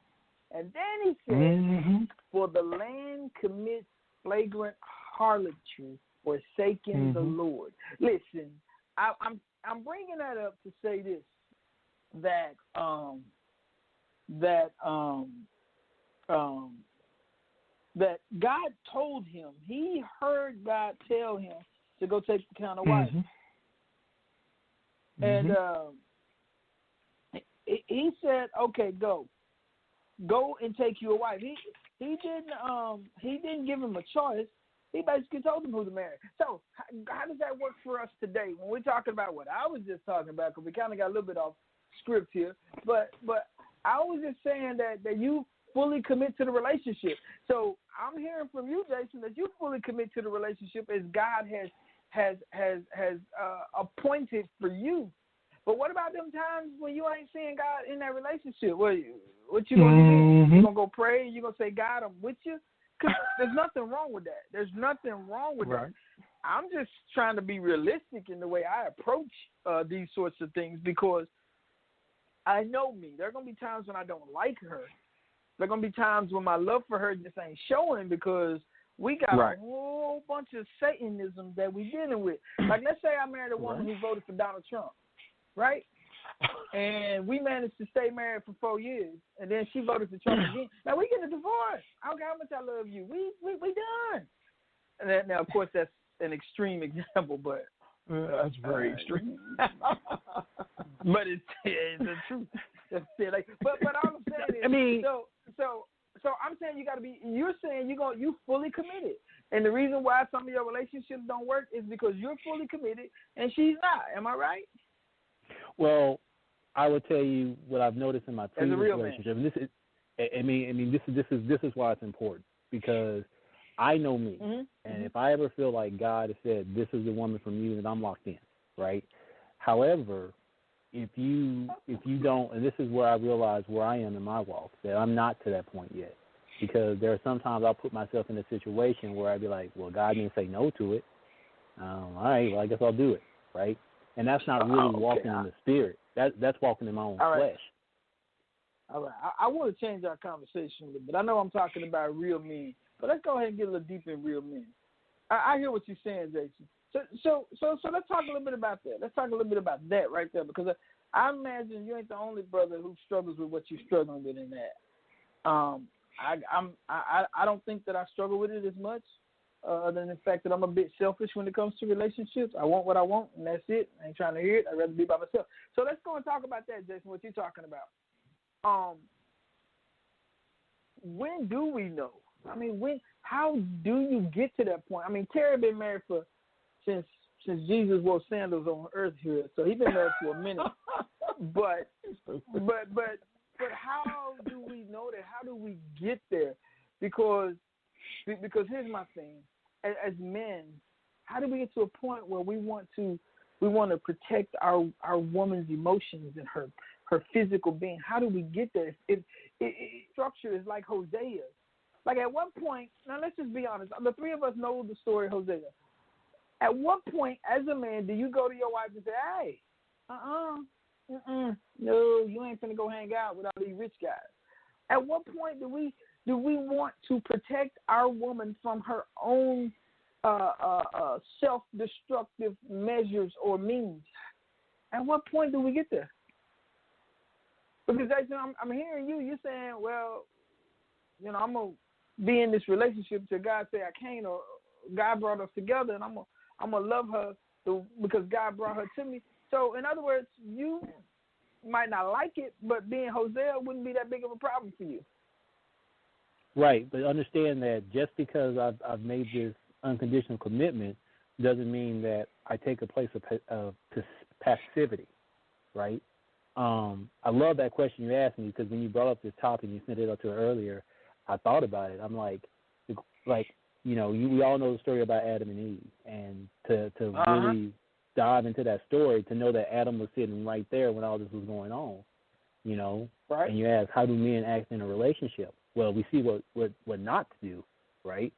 And then He says, for the land commits flagrant harlotry, forsaking the Lord. Listen, I'm bringing that up to say this, that God told him, he heard God tell him to go take the kind of wife. And he said, okay, go and take you a wife. He didn't give him a choice. He basically told him who to marry. So how does that work for us today when we're talking about what I was just talking about? Because we kind of got a little bit off script here, but I was just saying that you fully commit to the relationship. So I'm hearing from you, Jason, that you fully commit to the relationship as God has appointed for you. But what about them times when you ain't seeing God in that relationship? What you gonna do? You gonna go pray and you gonna say, God, I'm with you? Because there's nothing wrong with that. There's nothing wrong with that. I'm just trying to be realistic in the way I approach these sorts of things, because I know me. There are going to be times when I don't like her. There are going to be times when my love for her just ain't showing, because we got a whole bunch of Satanism that we dealing with. Like, let's say I married a woman who voted for Donald Trump, right? And we managed to stay married for 4 years, and then she voted for Trump again. Now, we get a divorce. I don't care how much I love you. We done. And that, now, of course, that's an extreme example, but that's very extreme. But it's the truth. But all I'm saying is, I mean, so I'm saying you got to be. You're saying you fully committed, and the reason why some of your relationships don't work is because you're fully committed and she's not. Am I right? Well, I would tell you what I've noticed in my previous relationship, and this is, this is why it's important, because I know me, and if I ever feel like God has said this is the woman for me, then I'm locked in, right? However, if you don't, and this is where I realize where I am in my walk, that I'm not to that point yet, because there are sometimes I'll put myself in a situation where I'd be like, well, God didn't say no to it. All right, well, I guess I'll do it, right? And that's not really walking in the spirit. That's walking in my own flesh. All right. I want to change our conversation a little bit. I know I'm talking about real men, but let's go ahead and get a little deeper in real men. I hear what you're saying, Jason. So let's talk a little bit about that. Let's talk a little bit about that right there, because I imagine you ain't the only brother who struggles with what you're struggling with in that. I don't think that I struggle with it as much, other than the fact that I'm a bit selfish when it comes to relationships. I want what I want, and that's it. I ain't trying to hear it. I'd rather be by myself. So let's go and talk about that, Jason, what you're talking about. When do we know I mean, how do you get to that point? I mean, Terry been married since Jesus wore sandals on earth here, so he's been married for a minute. But how do we know that? How do we get there? Because here's my thing: as men, how do we get to a point where we want to protect our woman's emotions and her physical being? How do we get there? If structure is like Hosea. Like at one point, now let's just be honest. The three of us know the story of Hosea. At what point, as a man, do you go to your wife and say, "Hey, no, you ain't finna go hang out with all these rich guys"? At what point do we want to protect our woman from her own self-destructive measures or means? At what point do we get there? Because I'm hearing you're saying, well, I'm gonna be in this relationship till God say I can't, or God brought us together, and I'm gonna love her because God brought her to me. So, in other words, you might not like it, but being Hosea wouldn't be that big of a problem for you. Right, but understand that just because I've made this unconditional commitment doesn't mean that I take a place of passivity, right? I love that question you asked me, because when you brought up this topic and you sent it up to her earlier, I thought about it. I'm like, we all know the story about Adam and Eve, and to really dive into that story, to know that Adam was sitting right there when all this was going on, right? And you ask, how do men act in a relationship? Well, we see what not to do, right?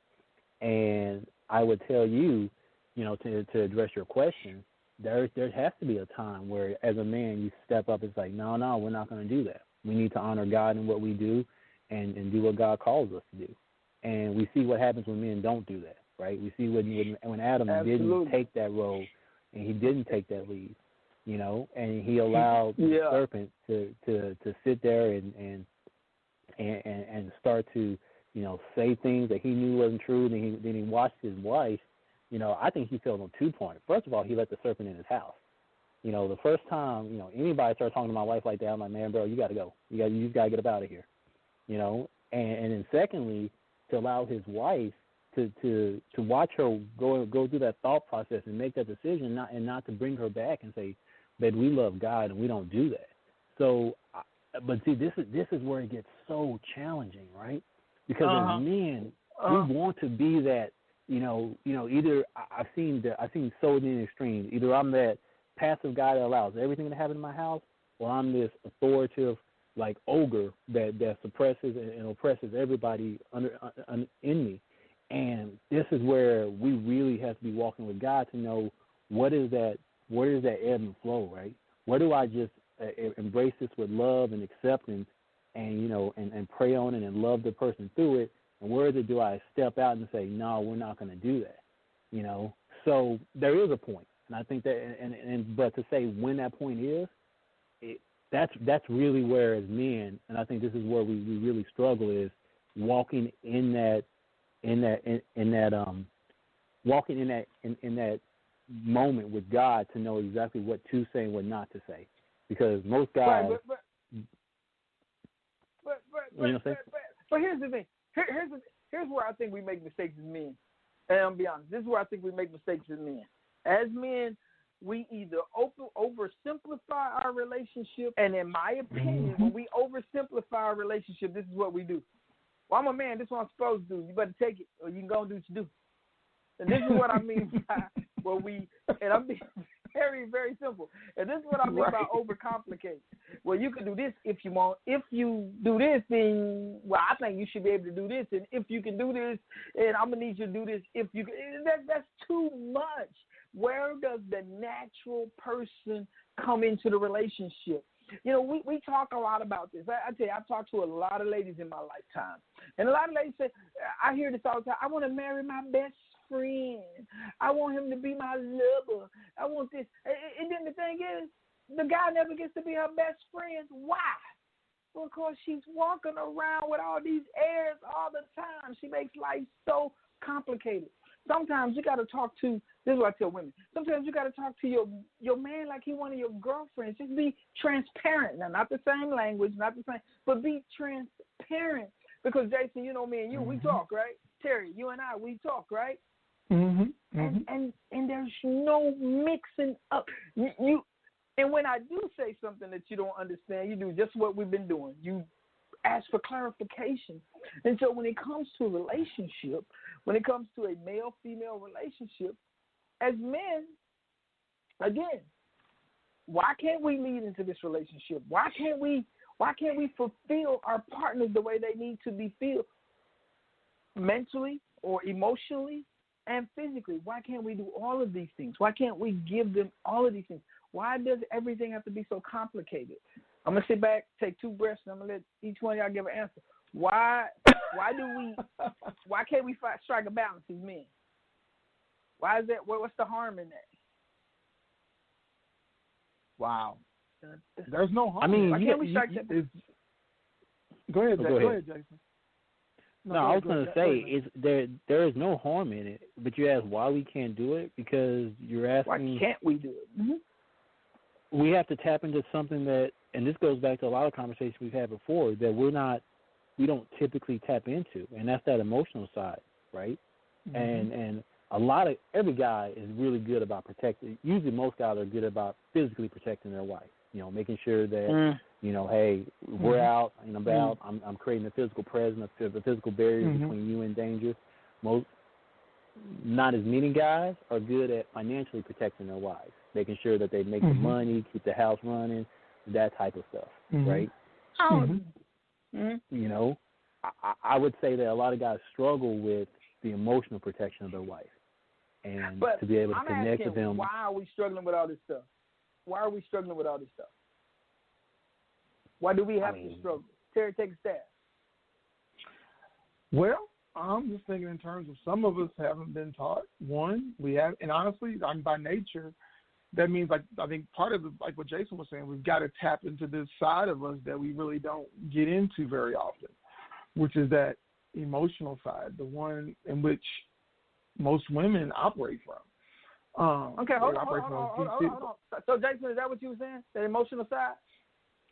And I would tell you, to address your question, there has to be a time where, as a man, you step up and say, no, we're not going to do that. We need to honor God in what we do, and do what God calls us to do. And we see what happens when men don't do that, right? We see when Adam didn't take that role, and he didn't take that lead, and he allowed the serpent to sit there and start to, say things that he knew wasn't true. Then he watched his wife. I think he failed on 2 points. First of all, he let the serpent in his house. The first time, anybody starts talking to my wife like that, I'm like, man, bro, you got to go. You just got to get up out of here. And then secondly, to allow his wife to watch her go through that thought process and make that decision, not to bring her back and say, babe, we love God and we don't do that. So, but see, this is where it gets so challenging, right? Because as men, we want to be that. Either I've seen so many extremes. Either I'm that passive guy that allows everything to happen in my house, or I'm this authoritative, like ogre that suppresses and oppresses everybody in me. And this is where we really have to be walking with God to know where is that ebb and flow, right? Where do I just embrace this with love and acceptance, and and pray on it and love the person through it, and where do I step out and say, no, we're not going to do that, So there is a point, and I think that, but to say when that point is, that's really where, as men, and I think this is where we really struggle, is walking in that moment with God, to know exactly what to say and what not to say, because most guys. But here's the thing. Here's where I think we make mistakes as men. And I'll be honest. This is where I think we make mistakes as men. As men, we either oversimplify our relationship, and in my opinion, when we oversimplify our relationship, this is what we do. Well, I'm a man. This is what I'm supposed to do. You better take it, or you can go and do what you do. And this is what I mean by and I'm being very, very simple. And this is what I mean by overcomplicate. Well, you can do this if you want. If you do this, then, I think you should be able to do this. And if you can do this, and I'm going to need you to do this. If you can, that's too much. Where does the natural person come into the relationship? We talk a lot about this. I tell you, I've talked to a lot of ladies in my lifetime. And a lot of ladies say, I hear this all the time, I want to marry my best friend. I want him to be my lover. I want this. And then the thing is, the guy never gets to be her best friend. Why? Well, because she's walking around with all these airs all the time. She makes life so complicated. Sometimes you got to talk to, this is what I tell women, sometimes you got to talk to your man like he one of your girlfriends. Just be transparent. Now, not the same language, not the same, but be transparent Because Jason, you know me and you, we talk, right? Terry, you and I, we talk, right? And there's no mixing up. You and when I do say something that you don't understand, you do just what we've been doing. You ask for clarification. And so when it comes to a relationship, when it comes to a male-female relationship, as men, again, why can't we lead into this relationship? Why can't we fulfill our partners the way they need to be filled mentally or emotionally and physically? Why can't we do all of these things? Why can't we give them all of these things? Why does everything have to be so complicated? I'm gonna sit back, take 2 breaths, and I'm gonna let each one of y'all give an answer. Why can't we strike a balance as men? Why is that? What's the harm in that? Wow. There's no harm. I mean, why can't we strike that? Go ahead, Go ahead, Jason. No, I was going to say there is no harm in it, but you ask why we can't do it because you're asking why can't we do it? Mm-hmm. We have to tap into something that, and this goes back to a lot of conversations we've had before, that we don't typically tap into, and that's that emotional side, right? And every guy is really good about protecting. Usually, most guys are good about physically protecting their wife. Making sure that hey, we're out and about. I'm creating a physical presence, a physical barrier between you and danger. Not as many guys are good at financially protecting their wives, making sure that they make the money, keep the house running, that type of stuff, right? I would say that a lot of guys struggle with the emotional protection of their wife, and to be able to connect with them. Why are we struggling with all this stuff? Why are we struggling with all this stuff? Why do we have to struggle? Terry, take a stab. Well, I'm just thinking in terms of some of us haven't been taught. One, we have, and honestly, by nature, that means I think part of like what Jason was saying, we've got to tap into this side of us that we really don't get into very often, which is that emotional side, the one in which most women operate from. Okay, hold on. So, Jason, is that what you were saying? The emotional side?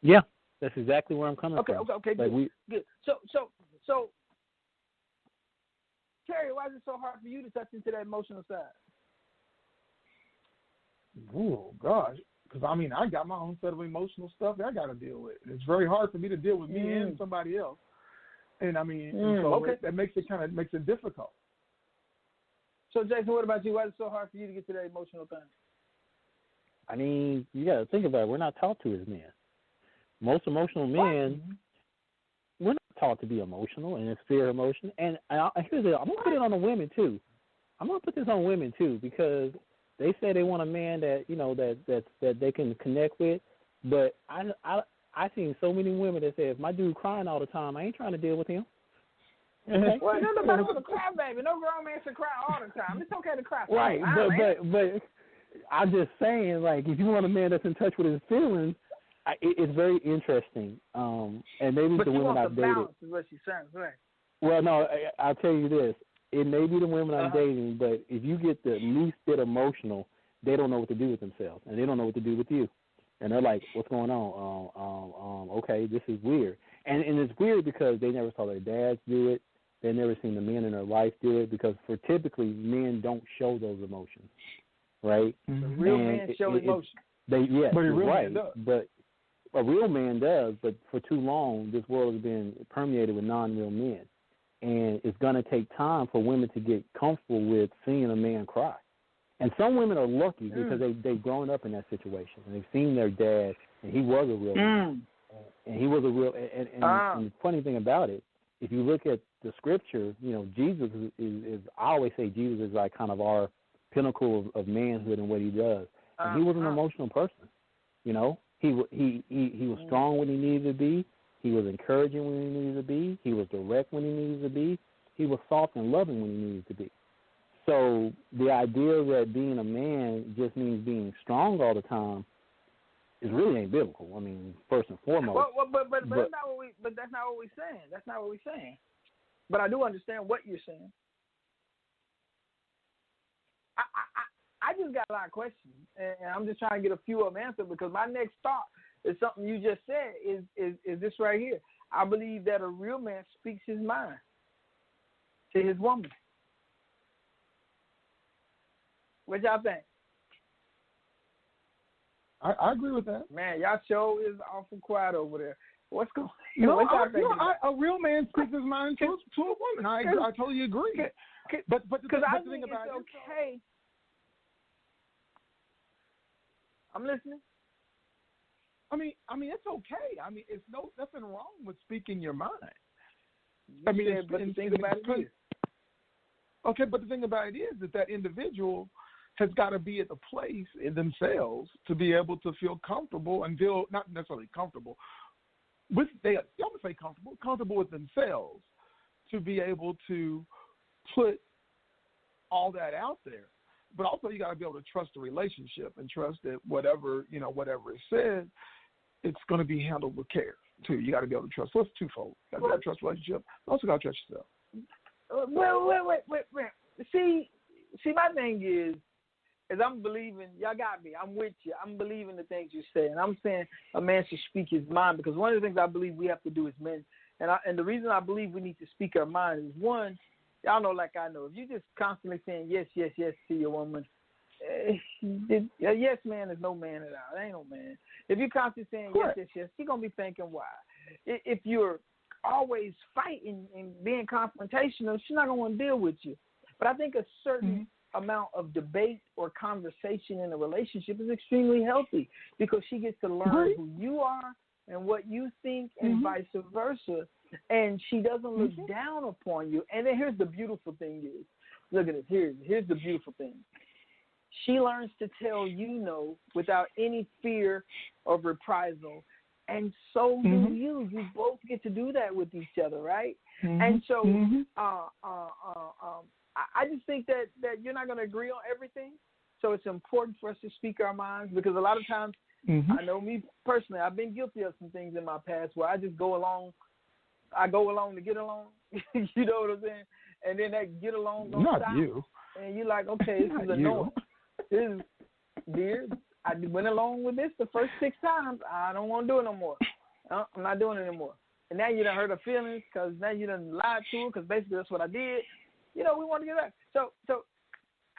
Yeah, that's exactly where I'm coming from. Okay, good. So, Terry, why is it so hard for you to touch into that emotional side? Oh, gosh. Because, I got my own set of emotional stuff that I got to deal with. It's very hard for me to deal with me and somebody else. And, that makes it difficult. So, Jason, what about you? Why is it so hard for you to get to that emotional thing? You got to think about it. We're not taught to as men. Most emotional men, we're not taught to be emotional and fear emotion. And here's the, I'm going to put it on the women, too. I'm going to put this on women, too, because they say they want a man that, that they can connect with. But I've seen so many women that say, if my dude crying all the time, I ain't trying to deal with him. Okay. Well, there's nobody with a cry, baby. No grown man should cry all the time. It's okay to cry. Right, but I'm just saying, like, if you want a man that's in touch with his feelings, it's very interesting. And maybe the women I've dated. Balance is what she's saying, right? Well, no, I'll tell you this. It may be the women I'm dating, but if you get the least bit emotional, they don't know what to do with themselves, and they don't know what to do with you. And they're like, what's going on? Okay, this is weird. And it's weird because they never saw their dads do it. They've never seen the men in their life do it because typically men don't show those emotions, right? Mm-hmm. Real men show emotion. But a real man does. But a real man does, but for too long, this world has been permeated with non-real men. And it's going to take time for women to get comfortable with seeing a man cry. And some women are lucky because they've grown up in that situation. And they've seen their dad, and he was a real man. And he was a real and the funny thing about it, if you look at the scripture, Jesus is I always say Jesus is like kind of our pinnacle of manhood and what he does. And he was an emotional person. He was strong when he needed to be. He was encouraging when he needed to be. He was direct when he needed to be. He was soft and loving when he needed to be. So the idea that being a man just means being strong all the time is really ain't biblical. First and foremost. Well, but that's not what that's not what we're saying. That's not what we're saying. But I do understand what you're saying. I just got a lot of questions, and I'm just trying to get a few of them answered because my next thought is something you just said is this right here. I believe that a real man speaks his mind to his woman. What y'all think? I agree with that. Man, y'all show is awful quiet over there. What's going on? No, a real man speaks his mind to a woman. I totally agree. But the thing about it, okay. I'm listening. I mean, it's okay. I mean, it's nothing wrong with speaking your mind. But the thing about it is. Okay, but the thing about it is that individual has got to be at the place in themselves to be able to feel comfortable and feel not necessarily comfortable with comfortable with themselves to be able to put all that out there. But also you got to be able to trust the relationship and trust that whatever is said, it's going to be handled with care too. You got to be able to trust. So it's twofold. You got to be able to trust the relationship. You also got to trust yourself. Well, wait. See, my thing is I'm believing, y'all got me. I'm with you. I'm believing the things you say. And I'm saying a man should speak his mind because one of the things I believe we have to do as men, and the reason I believe we need to speak our mind is one, y'all know like I know, if you just constantly saying yes, yes, yes to your woman, a yes man is no man at all. It ain't no man. If you're constantly saying yes, yes, yes, she's going to be thinking why. If you're always fighting and being confrontational, she's not going to want to deal with you. But I think a certain amount of debate or conversation in a relationship is extremely healthy because she gets to learn who you are and what you think and vice versa. And she doesn't look down upon you. And then here's the beautiful thing is, look at this. Here's the beautiful thing. She learns to tell you no without any fear of reprisal. And so do you. You both get to do that with each other, right? And so I just think that you're not going to agree on everything. So it's important for us to speak our minds because a lot of times, I know me personally, I've been guilty of some things in my past where I just go along. I go along to get along. You know what I'm saying? And then that get along don't stop. Not you. And you're like, okay, this is annoying. This is weird. I went along with this the first 6 times. I don't want to do it no more. I'm not doing it anymore. And now you done hurt her feelings because now you done lied to her because basically that's what I did. You know, we want to get back. So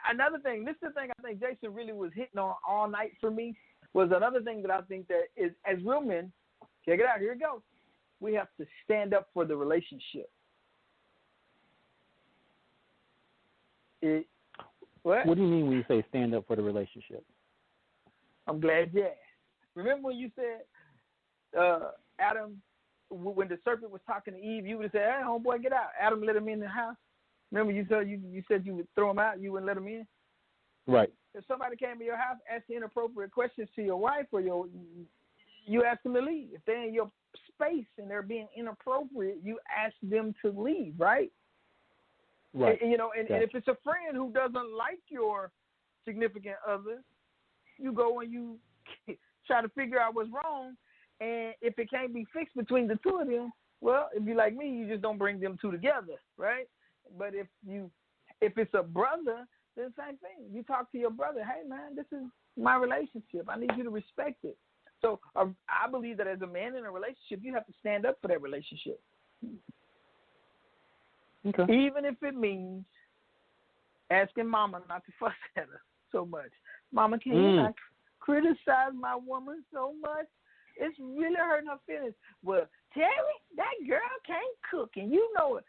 another thing, this is the thing I think Jason really was hitting on all night for me, was another thing that I think that is, as real men, check it out, here it goes. We have to stand up for the relationship. What do you mean when you say stand up for the relationship? I'm glad you asked. Remember when you said, Adam, when the serpent was talking to Eve, you would have said, hey, homeboy, get out. Adam let him in the house. Remember you said you would throw him out, you wouldn't let him in? Right. If somebody came to your house, asking inappropriate questions to your wife or you ask them to leave. If they're in your space and they're being inappropriate, you ask them to leave, right? Right. And if it's a friend who doesn't like your significant other, you go and you try to figure out what's wrong. And if it can't be fixed between the two of them, well, if you're like me, you just don't bring them two together, right? But if it's a brother, then same thing. You talk to your brother, hey, man, this is my relationship. I need you to respect it. So I believe that as a man in a relationship, you have to stand up for that relationship. Okay. Even if it means asking mama not to fuss at her so much. Mama, can you not criticize my woman so much? It's really hurting her feelings. Well, Terry, that girl can't cook, and you know it.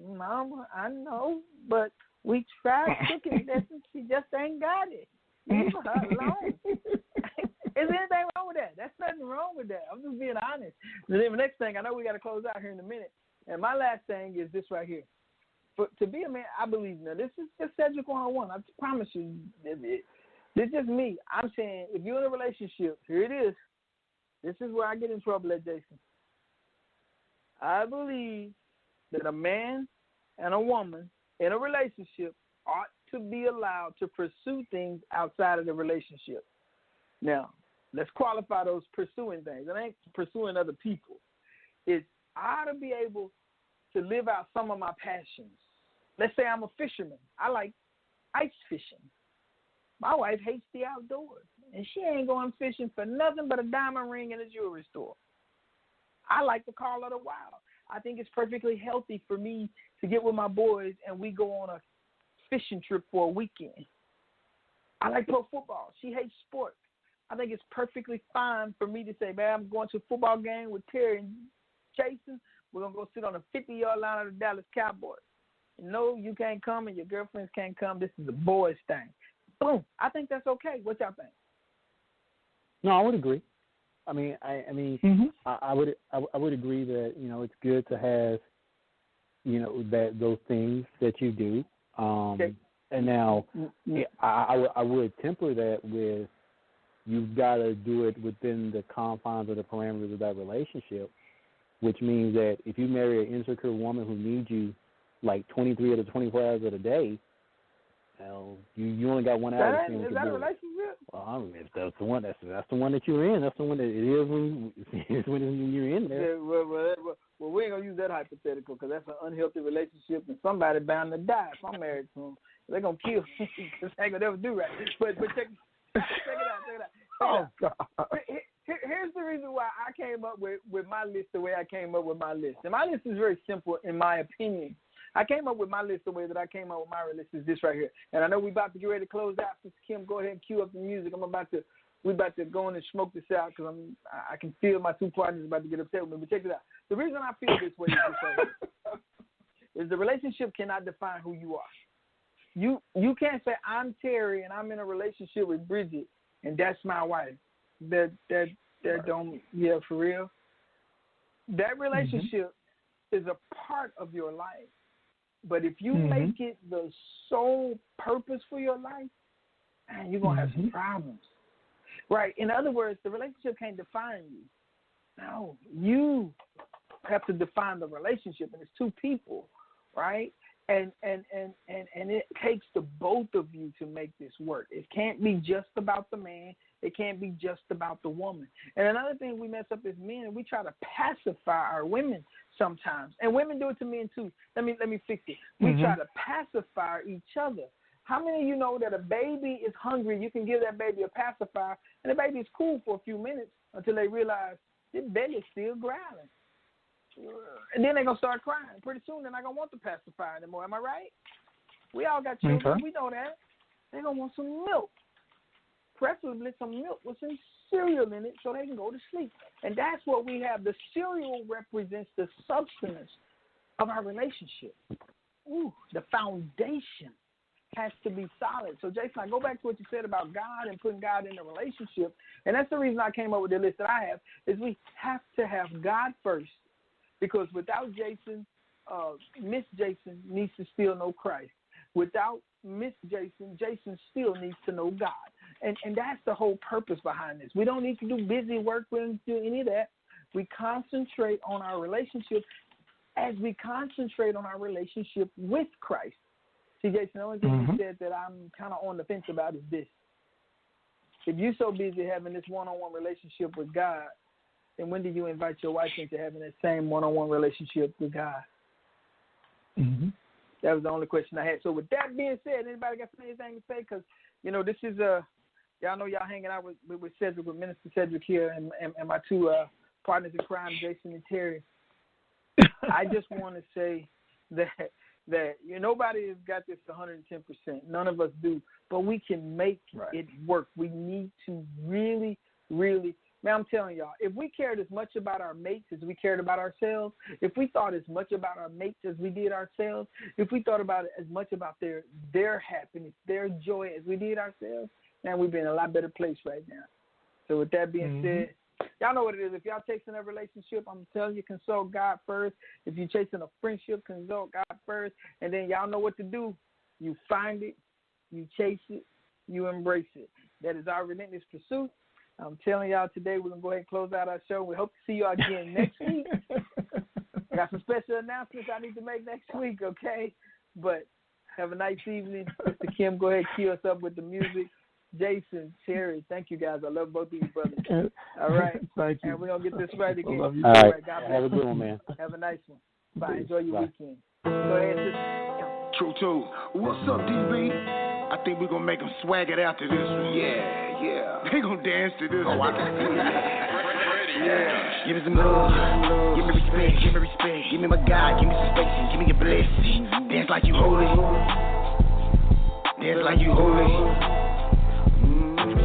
Mama, I know, but we tried cooking this, and she just ain't got it. Leave her alone. Is there anything wrong with that? That's nothing wrong with that. I'm just being honest. And then the next thing, I know we got to close out here in a minute. And my last thing is this right here. To be a man, I believe, now, this is just Sedric 101. I promise you, this is just me. I'm saying, if you're in a relationship, here it is. This is where I get in trouble at Jason. I believe that a man and a woman in a relationship ought to be allowed to pursue things outside of the relationship. Now, let's qualify those pursuing things. It ain't pursuing other people. It's I ought to be able to live out some of my passions. Let's say I'm a fisherman. I like ice fishing. My wife hates the outdoors, and she ain't going fishing for nothing but a diamond ring in a jewelry store. I like the call of the wild. I think it's perfectly healthy for me to get with my boys and we go on a fishing trip for a weekend. I like pro football. She hates sports. I think it's perfectly fine for me to say, man, I'm going to a football game with Terry and Jason. We're going to go sit on a 50-yard line of the Dallas Cowboys. No, you can't come and your girlfriends can't come. This is a boys' thing. Boom. I think that's okay. What y'all think? No, I would agree. I mean, Mm-hmm. I would agree that, you know, it's good to have, you know, that those things that you do. Okay. And now, I would temper that with, you've got to do it within the confines of the parameters of that relationship, which means that if you marry an insecure woman who needs you like 23 out of 24 hours of the day, well, you only got 1 hour to spend with your boy. Is that a relationship? Well, I mean, if that's the one, that's the one that you're in. That's the one that it is when you're in there. Yeah, well, we ain't gonna use that hypothetical because that's an unhealthy relationship, and somebody bound to die if I'm married to him. They're gonna kill me because I ain't gonna never do right. But check it out. Oh God. Here's the reason why I came up with my list the way I came up with my list, and my list is very simple in my opinion. I came up with my list the way that I came up with my list is this right here. And I know we're about to get ready to close out. Sister Kim, go ahead and cue up the music. We're about to go in and smoke this out because I can feel my two partners about to get upset with me. But check it out. The reason I feel this way is this right here. Is the relationship cannot define who you are. You can't say I'm Terry and I'm in a relationship with Bridget and that's my wife. That don't, yeah, for real. That relationship is a part of your life. But if you make it the sole purpose for your life, man, you're going to have some problems. Right? In other words, the relationship can't define you. No, you have to define the relationship, and it's two people, right? And it takes the both of you to make this work. It can't be just about the man. It can't be just about the woman. And another thing we mess up as men, we try to pacify our women sometimes. And women do it to men too. Let me fix it. We try to pacify each other. How many of you know that a baby is hungry? You can give that baby a pacifier, and the baby is cool for a few minutes until they realize their belly is still growling. And then they're going to start crying. Pretty soon they're not going to want the pacifier anymore. Am I right? We all got children. We know that. They're going to want some milk. Preferably some milk with some cereal in it so they can go to sleep. And that's what we have. The cereal represents the substance of our relationship. The foundation has to be solid. So, Jason, I go back to what you said about God and putting God in a relationship. And that's the reason I came up with the list that I have, is we have to have God first. Because without Jason, Miss Jason needs to still know Christ. Without Miss Jason, Jason still needs to know God. And that's the whole purpose behind this. We don't need to do busy work. We don't do any of that. We concentrate on our relationship as we concentrate on our relationship with Christ. See, Jason, the only thing you said that I'm kind of on the fence about is this. If you're so busy having this one-on-one relationship with God, then when do you invite your wife into having that same one-on-one relationship with God? That was the only question I had. So with that being said, anybody got anything to say? Because, you know, this is y'all know y'all hanging out with Sedric, with Minister Sedric here, and my two partners in crime, Jason and Terry. I just want to say that nobody has got this 110%. None of us do. But we can make it work. We need to really, really, man, I'm telling y'all, if we cared as much about our mates as we cared about ourselves, if we thought as much about our mates as we did ourselves, if we thought about it as much about their happiness, their joy as we did ourselves, man, we'd be in a lot better place right now. So with that being said, y'all know what it is. If y'all chasing a relationship, I'm telling you, consult God first. If you're chasing a friendship, consult God first. And then y'all know what to do. You find it, you chase it, you embrace it. That is our relentless pursuit. I'm telling y'all today we're going to go ahead and close out our show. We hope to see y'all again next week. I got some special announcements I need to make next week, okay? But have a nice evening. Mr. Kim, go ahead and cue us up with the music. Jason, Terry, thank you guys. I love both of you brothers. All right. Thank you. And we're going to get this right again. Love you. All right. God bless. Have a good one, man. Have a nice one. Bye. Enjoy your weekend. Go ahead. True, too. What's up, DB? I think we're going to make them swag it out to this one. Yeah. They going to dance to this one. I can see it. Yeah. Give me some love. Give me respect. Give me respect. Give me my God. Give me some space. Give me your blessing. Dance like you holy. Dance like you holy.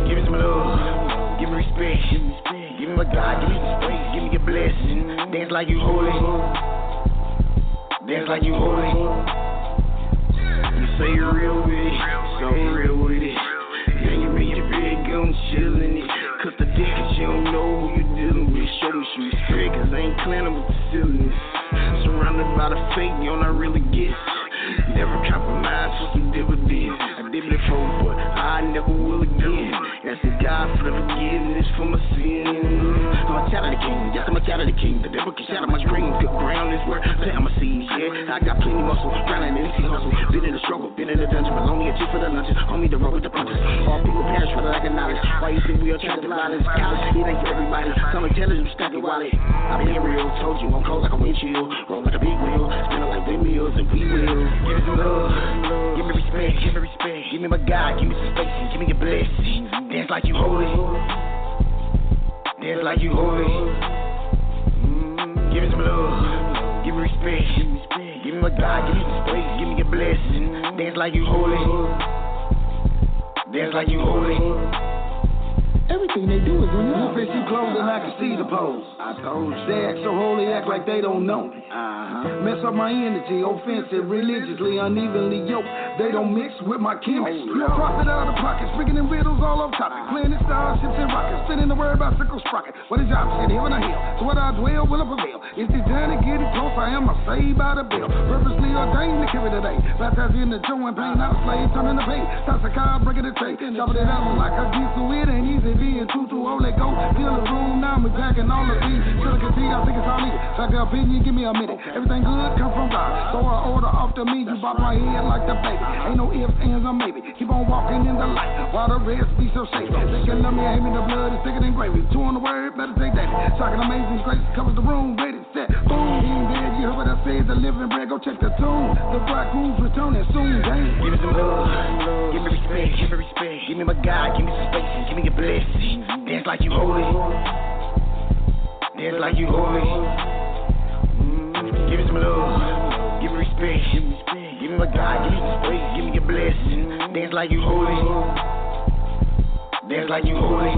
Give me some love. Give me respect. Give me my God. Give me some space. Give me your blessing. Dance like you holy. Dance like you holy. You say you're real with it. So real with it. Then you mean your big gun chillin' it. Cause the dick is you don't know who you dealing with. Show me some respect, cause I ain't cleaning with the silliness. Surrounded by the fake, you don't really get. Never compromise for some dividends. I did it before, but I never will again. Asking God for the forgiveness for my sins. I'm a child of the king, yes, I'm a child of the king. The devil can shatter my dreams, good ground is where plant my seeds, yeah. I got plenty muscle, grinding and easy hustle. Been in the struggle, been in the dungeon, but only a chief for the lunches. Homie, the road with the punches. All people perish for the lack of knowledge. Why you think we are trying to violence? College, it ain't for everybody. Some intelligence, stack your wallet. I been real, told you I'm cold like a windshield. Roll like a big wheel, spinning like windmills, and we will. Give me some love, give me respect, give me respect. Give me my God, give me some space, give me your blessing. Dance like you holy. Dance like you holy. Give me some love, give me respect. Give me my God, give me some space, give me your blessing. Dance like you holy. Dance like you holy. Everything they do is in love. Face you close and I can see the pose. I told you. They act so holy, act like they don't know me. Mess up my energy, offensive, religiously, unevenly yoked. They don't mix with my chemistry. You're a prophet out of pocket, speaking in riddles all off topic. Playing in starships and rockets, spinning the word bicycle sprocket. What is job said, heaven or hell? So what I dwell will I prevail. It's the journey getting close, I am a saved by the bell. Purposely ordained to carry today. Baptized in the joy and pain, not a slave, turning the pain. Toss a car, breaking the tray. Chopping it out like I get to it, ain't easy being true to Holy Ghost. Fill the room, now I'm attacking all of these. Silicon tea, I think it's all needed. Like an opinion, give me a minute. Everything good come from God. So I order off to me, you bop my head like the baby. Ain't no ifs, ands, or maybe. Keep on walking in the light, while the rest be so safe. They can love me, hate me, the blood is thicker than gravy. Two on the word, meditate daily. Shocking, amazing grace covers the room, ready, set, boom. He ain't dead, you heard what I said, the living bread. Go check the tune. The bridegroom's returning soon, gang. Give me some love, give me respect, give me respect. Give me my God, give me some space, give me your blessing. Dance like you holy. Dance like you holy. Give me some love. Give me respect. Give me my God. Give me some space. Give me your blessing. Dance like you holy. Dance like you holy.